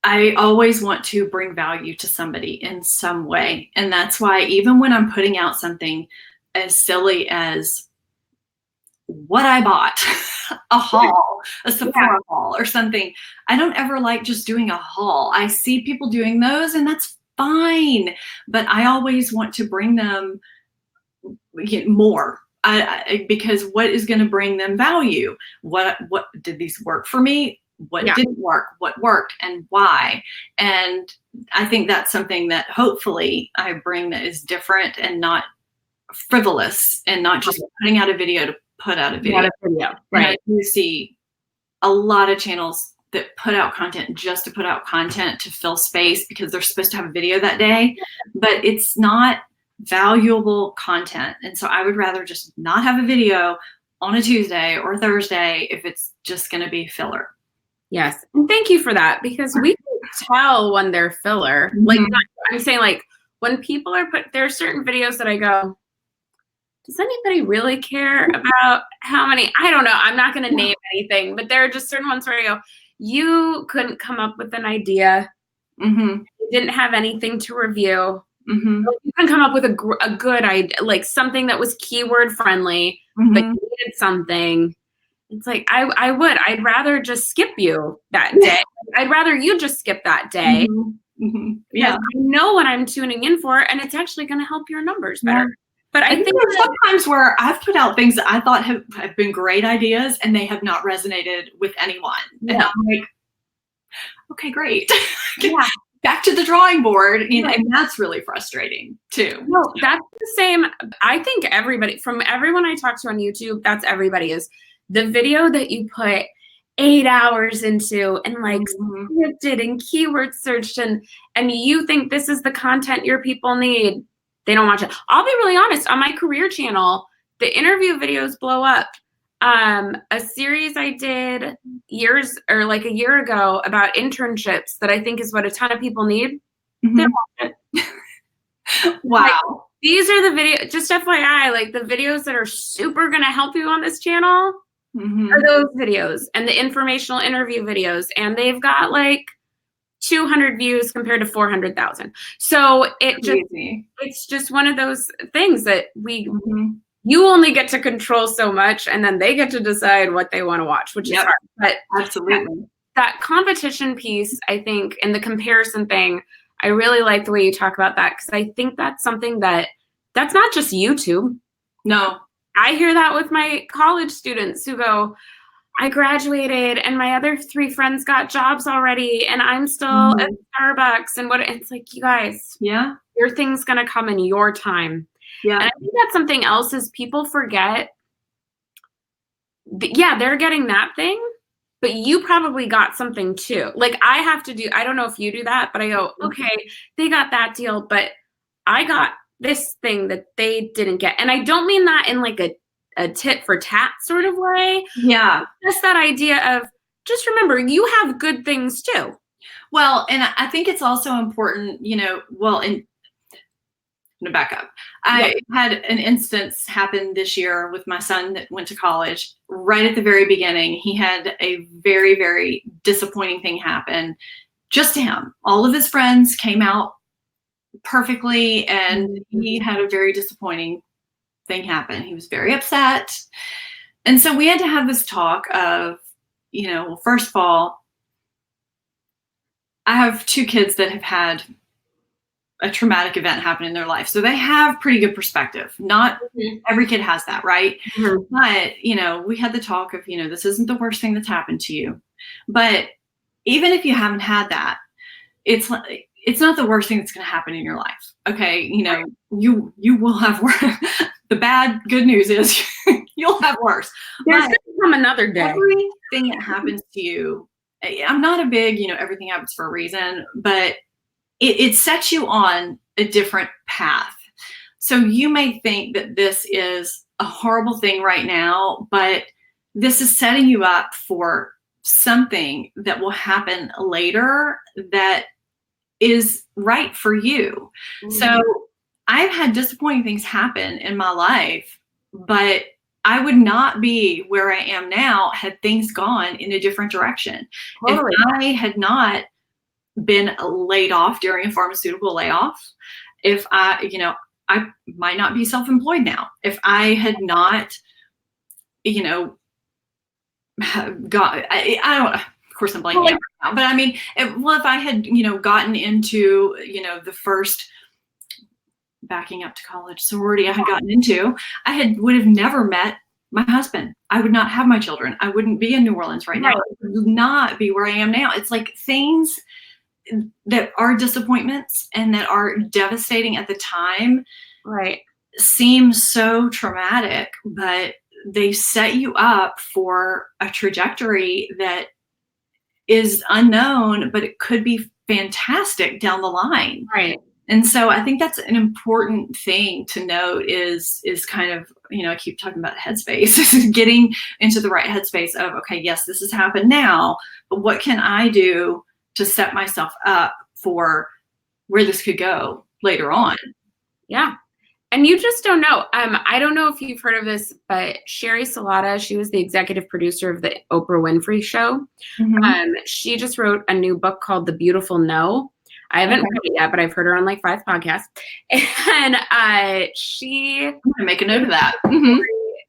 I always want to bring value to somebody in some way. And that's why even when I'm putting out something as silly as what I bought, a haul, a Sephora haul or something, I don't ever like just doing a haul. I see people doing those and that's fine, but I always want to bring them more. Because what is going to bring them value? What did these work for me? What didn't work? What worked and why? And I think that's something that hopefully I bring that is different and not frivolous and not just putting out a video to put out a video. Right. And I do see a lot of channels that put out content just to put out content to fill space because they're supposed to have a video that day, but it's not valuable content. And so I would rather just not have a video on a Tuesday or Thursday if it's just going to be filler. Yes. And thank you for that, because we can tell when they're filler. Like, I'm saying, like, when people are there are certain videos that I go, does anybody really care about how many? I don't know. I'm not going to name anything, but there are just certain ones where I go, you couldn't come up with an idea. You didn't have anything to review. You can come up with a good idea, like something that was keyword friendly, but you needed something. It's like, I'd rather just skip you that day. I'd rather you just skip that day. Because I know what I'm tuning in for, and it's actually going to help your numbers better. But I think there's sometimes where I've put out things that I thought have been great ideas and they have not resonated with anyone. And I'm like, okay, great. Back to the drawing board. And that's really frustrating too. No, that's the same. I think everybody, from everyone I talk to on YouTube, that's everybody is the video that you put 8 hours into and like scripted and keyword searched and you think this is the content your people need. They don't watch it. I'll be really honest, on my career channel, the interview videos blow up. A series I did a year ago about internships that I think is what a ton of people need. They don't watch it. Wow. Like, these are the videos, just FYI, like the videos that are super going to help you on this channel are those videos and the informational interview videos. And they've got like 200 views compared to 400,000. So it's just one of those things that you only get to control so much, and then they get to decide what they want to watch, which is hard. But absolutely, that competition piece, I think, and the comparison thing, I really like the way you talk about that, because I think that's something that's not just YouTube. No. I hear that with my college students who go, I graduated and my other 3 friends got jobs already and I'm still at Starbucks and it's like, you guys, your thing's going to come in your time. And I think that's something else is people forget. They're getting that thing, but you probably got something too. Like I don't know if you do that, but I go, okay, they got that deal, but I got this thing that they didn't get. And I don't mean that in like a tit for tat sort of way. Just that idea of just remember you have good things too. Well, and I think it's also important, I'm gonna back up. I had an instance happen this year with my son that went to college. Right at the very beginning, he had a very, very disappointing thing happen just to him. All of his friends came out perfectly, and he had a very disappointing thing happen. He was very upset. And so we had to have this talk of, well, first of all, I have 2 kids that have had a traumatic event happen in their life. So they have pretty good perspective. Not every kid has that, right? But, we had the talk of, this isn't the worst thing that's happened to you. But even if you haven't had that, it's not the worst thing that's going to happen in your life. Okay. You will have worse. The good news is you'll have worse. There's going to come another day. Everything that happens to you, I'm not a big, everything happens for a reason, but it sets you on a different path. So you may think that this is a horrible thing right now, but this is setting you up for something that will happen later that is right for you. So I've had disappointing things happen in my life but I would not be where I am now had things gone in a different direction. Totally. If I had not been laid off during a pharmaceutical layoff, if I might not be self-employed now. If I had not, I don't, of course I'm blanking out right now, but I mean, if I had, gotten into, the first backing up to college sorority I had gotten into, would have never met my husband. I would not have my children. I wouldn't be in New Orleans right now. I would not be where I am now. It's like things that are disappointments and that are devastating at the time seem so traumatic, but they set you up for a trajectory that is unknown, but it could be fantastic down the line. Right. And so I think that's an important thing to note is kind of, I keep talking about headspace, is getting into the right headspace of, okay, yes, this has happened now, but what can I do to set myself up for where this could go later on? Yeah. And you just don't know. I don't know if you've heard of this, but Sherry Salata, she was the executive producer of the Oprah Winfrey Show. Mm-hmm. She just wrote a new book called The Beautiful No. I haven't read it yet, but I've heard her on like 5 podcasts. And she... I'm going to make a note of that.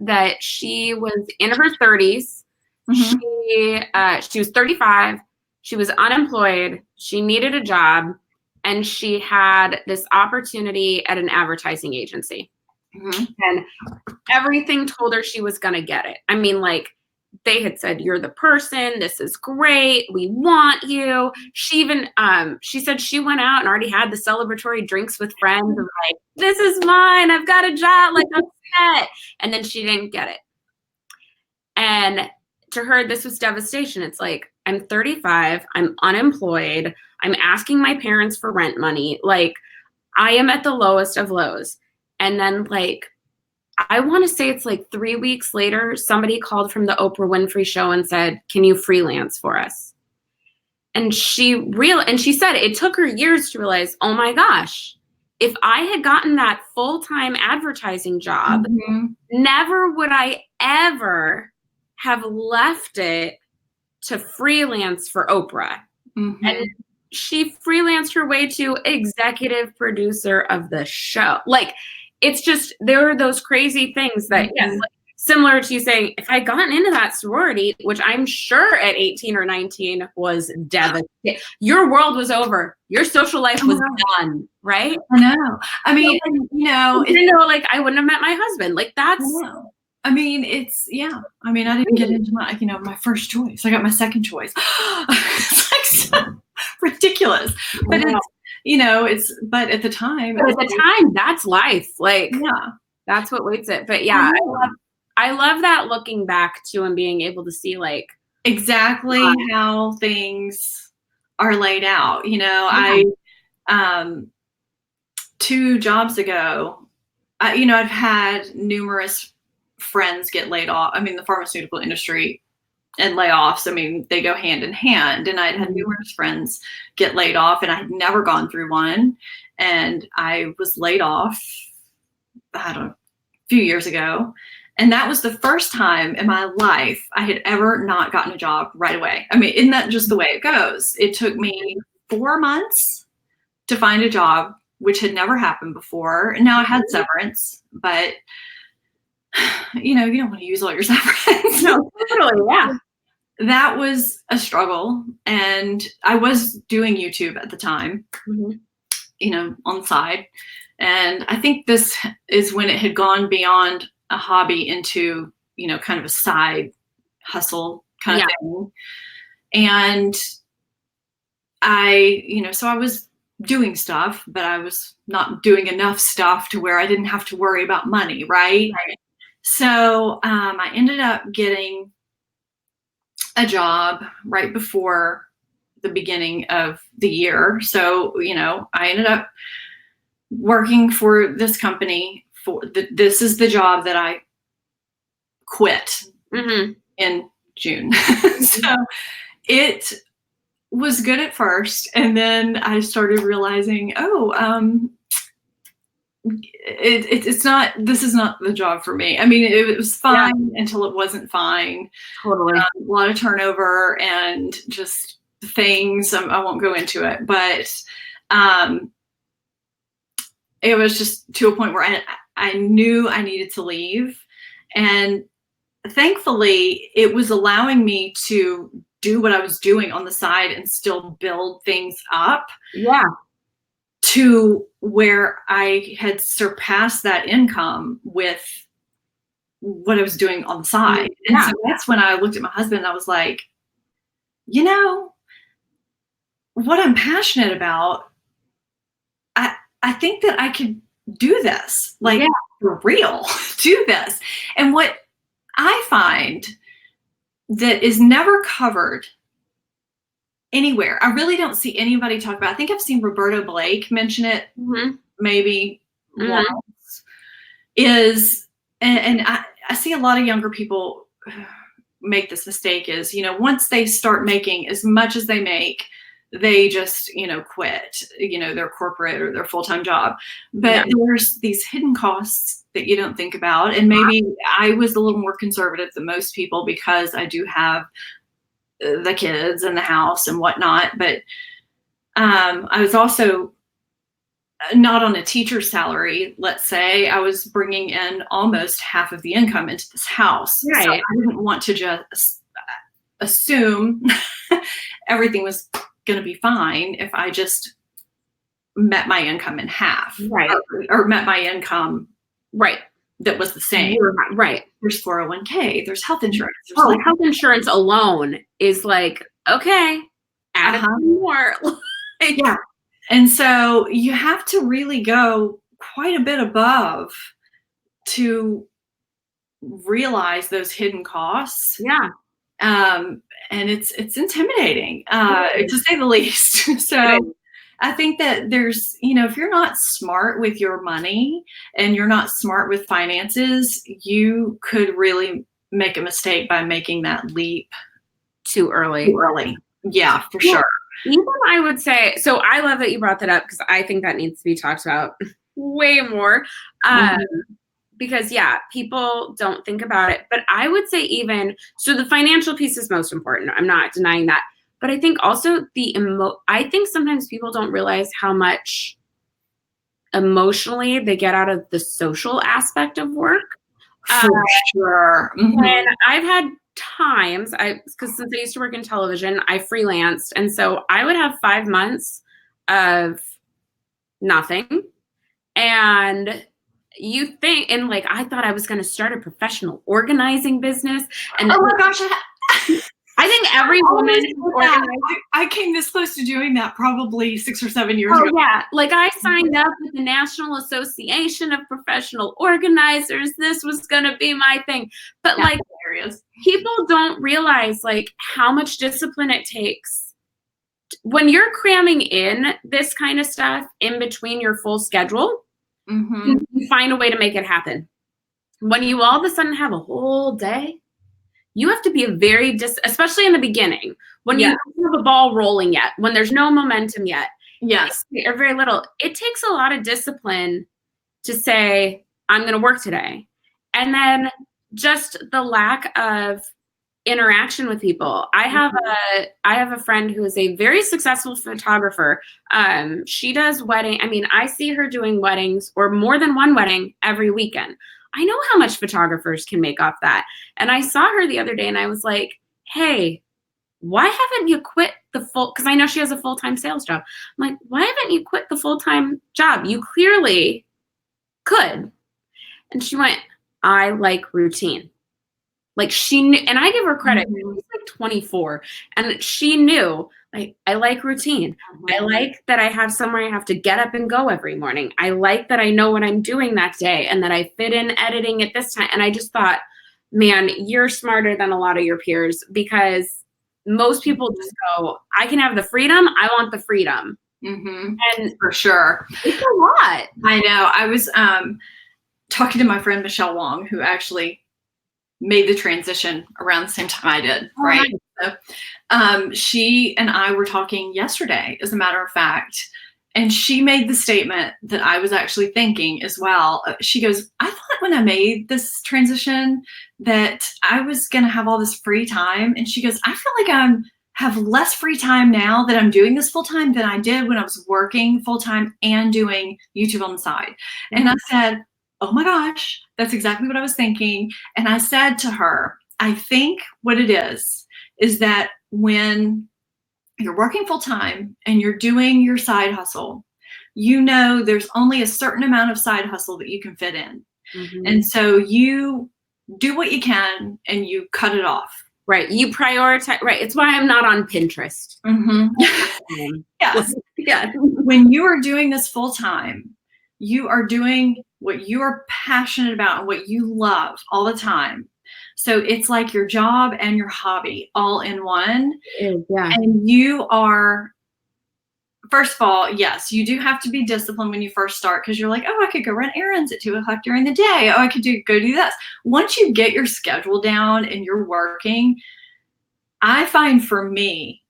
That she was in her 30s. She was 35. She was unemployed. She needed a job. And she had this opportunity at an advertising agency. And everything told her she was going to get it. I mean, like, they had said, you're the person. This is great. We want you. She even, she said she went out and already had the celebratory drinks with friends and like, this is mine. I've got a job. Like, I'm set. And then she didn't get it. And to her, this was devastation. It's like, I'm 35. I'm unemployed. I'm asking my parents for rent money. Like, I am at the lowest of lows. And then, like, I want to say it's like 3 weeks later, somebody called from the Oprah Winfrey Show and said, can you freelance for us? And she said it took her years to realize, oh my gosh, if I had gotten that full-time advertising job, never would I ever have left it to freelance for Oprah. And she freelanced her way to executive producer of the show. Like, it's just, there are those crazy things that, yes, like, similar to you saying, if I'd gotten into that sorority, which I'm sure at 18 or 19 was devastating, your world was over. Your social life was done, right? I know. I mean, like, I wouldn't have met my husband. Like, that's... I mean, it's, I mean, I didn't get into my, my first choice. I got my second choice. It's like so ridiculous. But it's, but at the time. That's life. Like, that's what waits it. But yeah, I love that looking back to and being able to see like exactly how things are laid out. I 2 jobs ago, I've had numerous friends get laid off. I mean, the pharmaceutical industry and layoffs, I mean, they go hand in hand. And I'd had numerous friends get laid off, and I had never gone through one. And I was laid off, I don't know, a few years ago. And that was the first time in my life I had ever not gotten a job right away. I mean, isn't that just the way it goes? It took me 4 months to find a job, which had never happened before. And now I had severance, but you don't want to use all your severance. No, totally, yeah. That was a struggle. And I was doing YouTube at the time, on the side. And I think this is when it had gone beyond a hobby into, kind of a side hustle kind of thing. And so I was doing stuff, but I was not doing enough stuff to where I didn't have to worry about money, right? So I ended up getting a job right before the beginning of the year. So, I ended up working for this company this is the job that I quit in June. So it was good at first. And then I started realizing, it's not, this is not the job for me. I mean, it was fine until it wasn't fine. Totally. A lot of turnover and just things. I won't go into it, but it was just to a point where I knew I needed to leave. And thankfully, it was allowing me to do what I was doing on the side and still build things up. Yeah. To where I had surpassed that income with what I was doing on the side. And so that's when I looked at my husband and I was like, you know, what I'm passionate about, I think that I could do this, like for real, do this. And what I find that is never covered anywhere, I really don't see anybody talk about. I think I've seen Roberta Blake mention it maybe once. Is and I see a lot of younger people make this mistake. Is, you know, once they start making as much as they make, they just, you know, quit, you know, their corporate or their full-time job. But there's these hidden costs that you don't think about. And maybe I was a little more conservative than most people because I do have the kids and the house and whatnot. But I was also not on a teacher's salary. Let's say I was bringing in almost half of the income into this house. Right. So I didn't want to just assume everything was going to be fine if I just met my income in half, or met my income that was the same. Right. There's 401k, there's health insurance. There's health insurance alone is like, okay, add more. Yeah. And so you have to really go quite a bit above to realize those hidden costs. Yeah. And it's intimidating, to say the least. So I think that there's, you know, if you're not smart with your money and you're not smart with finances, you could really make a mistake by making that leap too early. Yeah, for sure. Even I would say, so I love that you brought that up because I think that needs to be talked about way more. Because people don't think about it, but I would say so the financial piece is most important. I'm not denying that, but I think also I think sometimes people don't realize how much emotionally they get out of the social aspect of work. For sure. And I've had times, because since I used to work in television, I freelanced. And so I would have 5 months of nothing. And you think, and like, I thought I was going to start a professional organizing business. And oh my gosh, I think every woman I came this close to doing that probably 6 or 7 years ago. Yeah. Like I signed up with the National Association of Professional Organizers. This was going to be my thing. But like, hilarious. People don't realize like how much discipline it takes when you're cramming in this kind of stuff in between your full schedule. You find a way to make it happen. When you all of a sudden have a whole day, you have to be especially in the beginning, when you don't have a ball rolling yet, when there's no momentum yet. Yes. Or very little. It takes a lot of discipline to say, I'm going to work today. And then just the lack of interaction with people. I have a friend who is a very successful photographer. She does I see her doing weddings or more than one wedding every weekend. I know how much photographers can make off that. And I saw her the other day and I was like, hey, why haven't you quit because I know she has a full-time sales job. I'm like, why haven't you quit the full-time job? You clearly could. And she went, I like routine. Like she knew, and I give her credit. She was like 24 and she knew, like, I like routine. I like that I have somewhere I have to get up and go every morning. I like that I know what I'm doing that day and that I fit in editing at this time. And I just thought, man, you're smarter than a lot of your peers, because most people just go, I can have the freedom. I want the freedom. And for sure. It's a lot. I know. I was talking to my friend, Michelle Wong, who actually made the transition around the same time I did. Right. So, she and I were talking yesterday, as a matter of fact, And she made the statement that I was actually thinking as well. She goes, I thought when I made this transition that I was going to have all this free time. And she goes, I feel like I'm have less free time now that I'm doing this full time than I did when I was working full time and doing YouTube on the side. And I said, oh my gosh, that's exactly what I was thinking. And I said to her, I think what it is that when you're working full time and you're doing your side hustle, you know there's only a certain amount of side hustle that you can fit in. And so you do what you can and you cut it off. Right. You prioritize. Right. It's why I'm not on Pinterest. Yes. Yeah. When you are doing this full time, you are doing what you are passionate about and what you love all the time. So it's like your job and your hobby all in one. Yeah. And you are, first of all, yes, you do have to be disciplined when you first start, because you're like, oh, I could go run errands at 2:00 during the day. Oh, I could go do this. Once you get your schedule down and you're working, I find for me,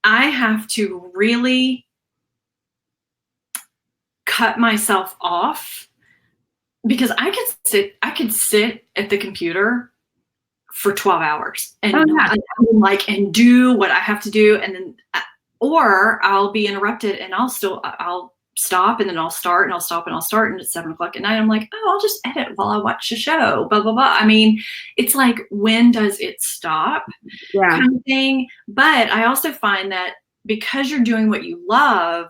I have to really cut myself off, because I could sit at the computer for 12 hours and and do what I have to do, and then or I'll be interrupted and I'll stop and then I'll start and I'll stop and I'll start, and it's 7:00 at night. I'm like, oh, I'll just edit while I watch the show, blah, blah, blah. I mean, it's like, when does it stop? Kind of thing. But I also find that because you're doing what you love,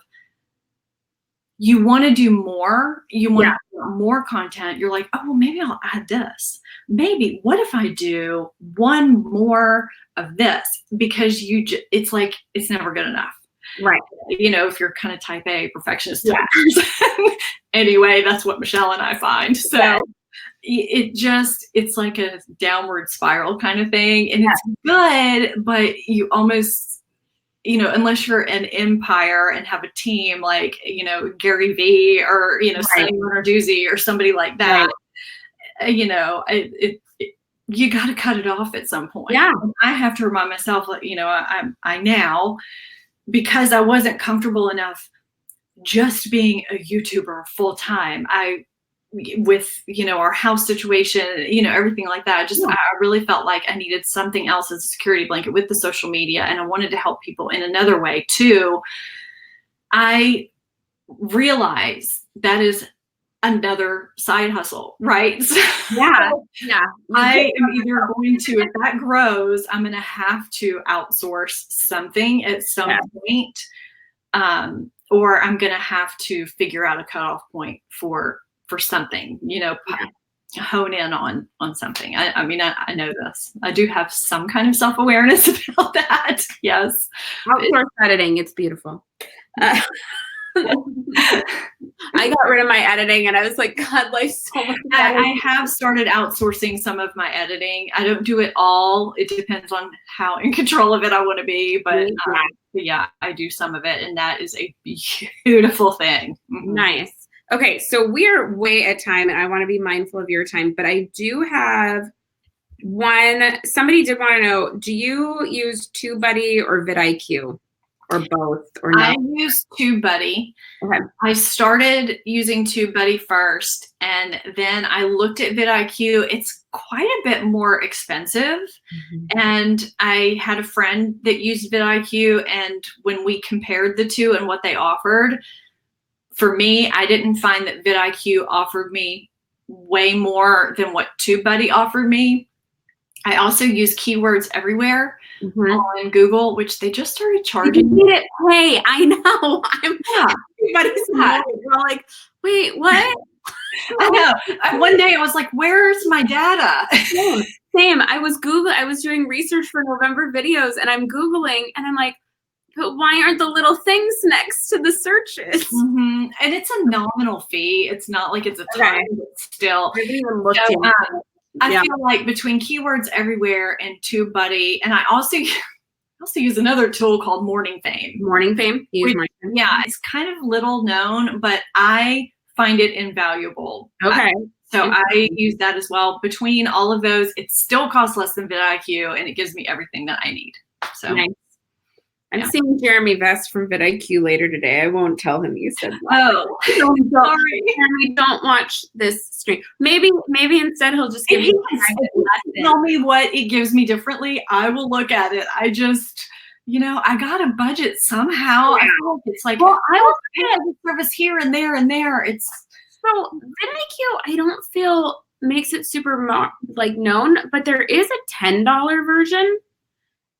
you want to do more. You want to do more content. You're like, oh, well, maybe I'll add this. Maybe, what if I do one more of this? Because it's like, it's never good enough. Right. You know, if you're kind of type A perfectionist type person. Anyway, that's what Michelle and I find. So it's like a downward spiral kind of thing. And it's good, but you almost, you know, unless you're an empire and have a team like, you know, Gary Vee or, you know, Sunny Lenarduzzi or somebody like that, you know, you got to cut it off at some point. Yeah. I have to remind myself, you know, I now, because I wasn't comfortable enough just being a YouTuber full time, with, you know, our house situation, you know, everything like that, I really felt like I needed something else as a security blanket with the social media, and I wanted to help people in another way too. I realize that is another side hustle, right? Yeah. I am either going to, if that grows, I'm going to have to outsource something at some point, or I'm going to have to figure out a cutoff point for something, you know, hone in on something. I mean, I know this. I do have some kind of self-awareness about that. Yes. Outsource editing. It's beautiful. I got rid of my editing and I was like, God, life's so much better. I have started outsourcing some of my editing. I don't do it all. It depends on how in control of it I want to be. But I do some of it. And that is a beautiful thing. Nice. Okay, so we're way at time and I want to be mindful of your time, but I do have somebody did want to know, do you use TubeBuddy or VidIQ? Or both, or no? I use TubeBuddy. Okay. I started using TubeBuddy first, and then I looked at VidIQ. It's quite a bit more expensive. And I had a friend that used VidIQ, and when we compared the two and what they offered, for me, I didn't find that VidIQ offered me way more than what TubeBuddy offered me. I also use Keywords Everywhere on Google, which they just started charging. Hey, I know. Everybody's we're like, wait, what? I know. One day I was like, where's my data? Same. I was doing research for November videos, and I'm Googling, and I'm like, but why aren't the little things next to the searches? And it's a nominal fee. It's not like it's a ton, but still. I feel like between Keywords Everywhere and TubeBuddy, and I also use another tool called Morning Fame. Morning Fame? Yeah, it's kind of little known, but I find it invaluable. Okay. So I use that as well. Between all of those, it still costs less than VidIQ, and it gives me everything that I need. So nice. I'm seeing Jeremy Vest from VidIQ later today. I won't tell him you said that. Oh, sorry. Jeremy, don't watch this stream. Maybe instead he'll just give you tell me what it gives me differently. I will look at it. I just, I got a budget somehow. I feel like it's like, well, I will pay the service here and there and there. It's so VidIQ. I don't feel makes it super known, but there is a $10 version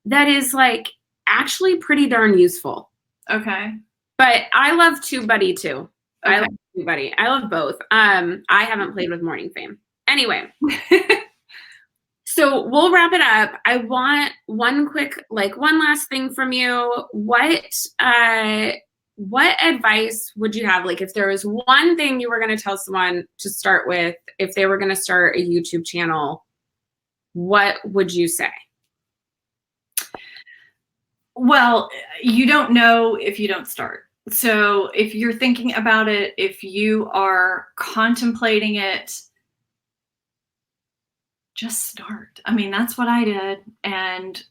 that is like actually pretty darn useful. Okay. But I love TubeBuddy too. Okay. I love TubeBuddy. I love both. I haven't played with Morning Fame. Anyway. So we'll wrap it up. I want one last thing from you. What advice would you have? Like if there was one thing you were going to tell someone to start with, if they were going to start a YouTube channel, what would you say? Well, you don't know if you don't start. So if you're thinking about it, if you are contemplating it, just start. I mean, that's what I did. And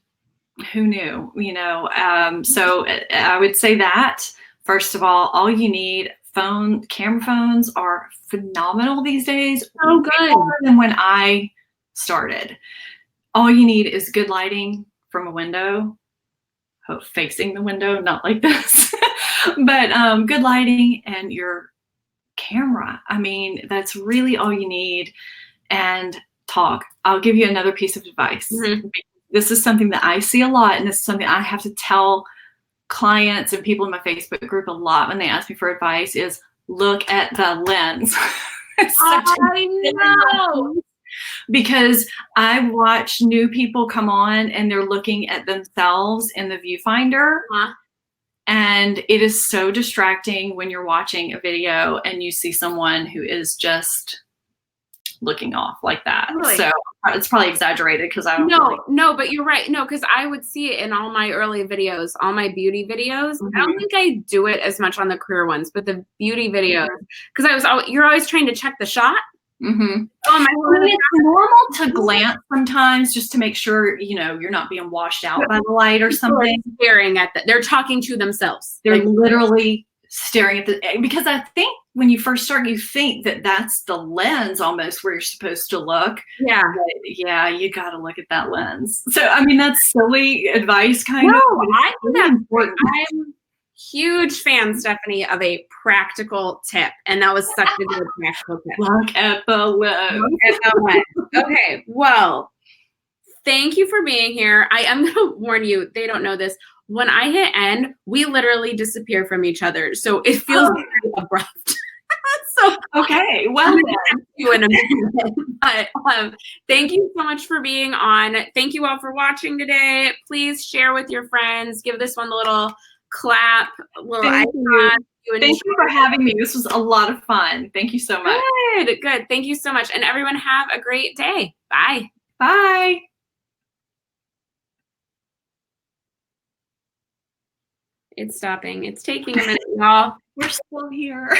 who knew, so I would say that, first of all you need camera phones are phenomenal these days. Oh, good. More than when I started. All you need is good lighting from a window, facing the window, not like this, but good lighting and your camera. I mean, that's really all you need. And talk. I'll give you another piece of advice. Mm-hmm. This is something that I see a lot, and this is something I have to tell clients and people in my Facebook group a lot when they ask me for advice is look at the lens. I know. Because I watch new people come on and they're looking at themselves in the viewfinder. Uh-huh. And it is so distracting when you're watching a video and you see someone who is just looking off like that. Really? So it's probably exaggerated because I don't No, but you're right. No, because I would see it in all my early videos, all my beauty videos. Mm-hmm. I don't think I do it as much on the career ones, but the beauty videos, because you're always trying to check the shot. Mm-hmm. It's normal to glance sometimes just to make sure you're not being washed out by the light or something. Staring at they're talking to themselves. They're literally staring at because I think when you first start, you think that that's the lens almost where you're supposed to look. Yeah, but yeah, you got to look at that lens. So I mean, that's silly advice, kind of. I think that's important. I'm huge fan, Stephanie, of a practical tip, and that was such a good practical tip. Look at the lens. Okay, well, thank you for being here. I am going to warn you, they don't know this. When I hit end, we literally disappear from each other, so it feels very abrupt. So okay, well, you in a minute. But thank you so much for being on. Thank you all for watching today. Please share with your friends. Give this one a little clap, little icon. Thank you for having me. This was a lot of fun. Thank you so much. Good. Thank you so much. And everyone have a great day. Bye. Bye. It's stopping. It's taking a minute, y'all. We're still here.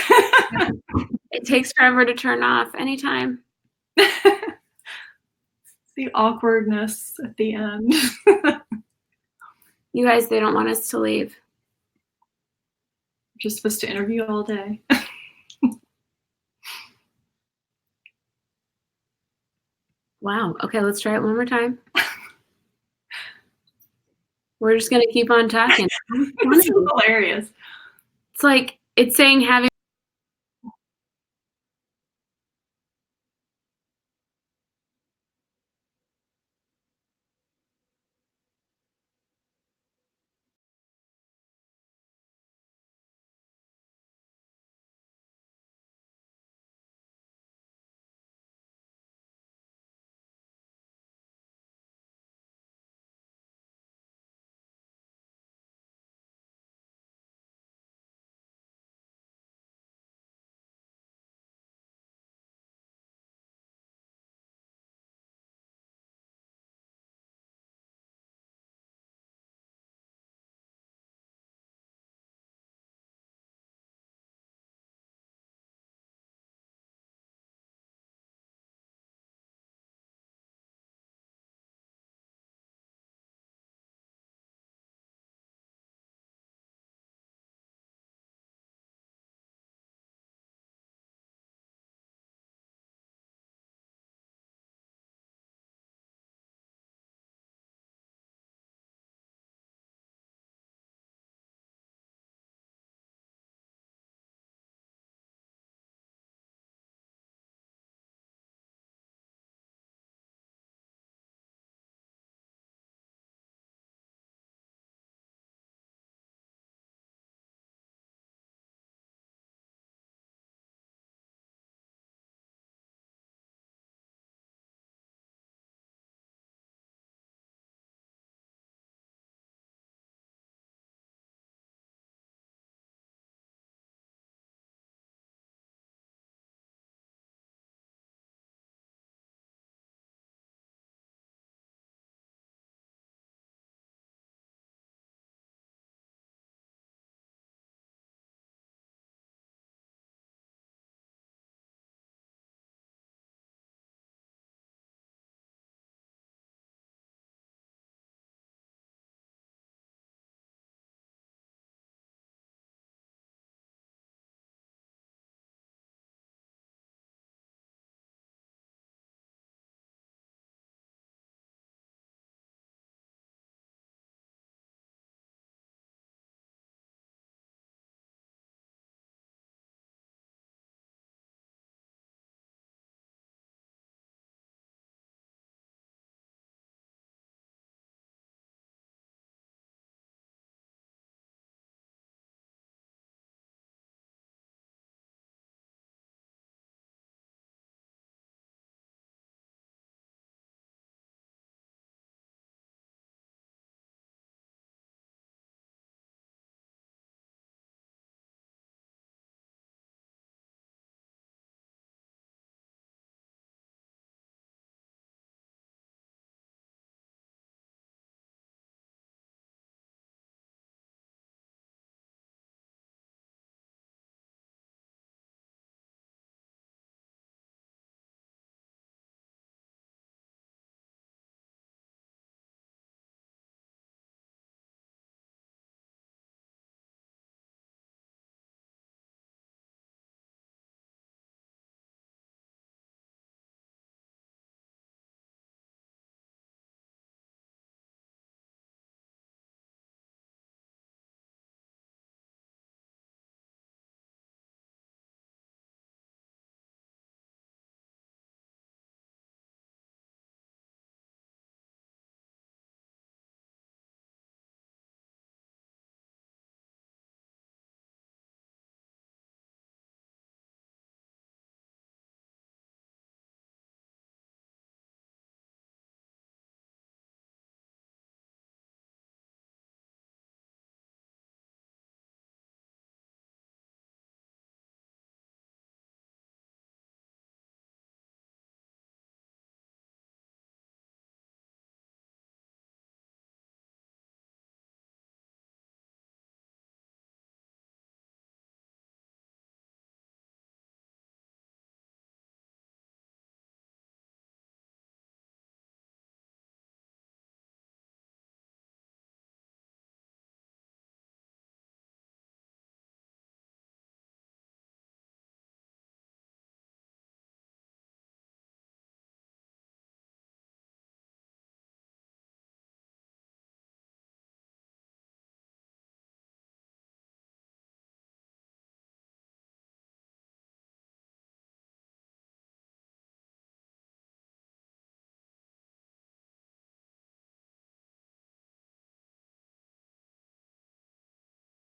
It takes forever to turn off anytime. The awkwardness at the end. You guys, they don't want us to leave. We're just supposed to interview all day. Wow. Okay, let's try it one more time. We're just going to keep on talking. It's hilarious. It's like, it's saying having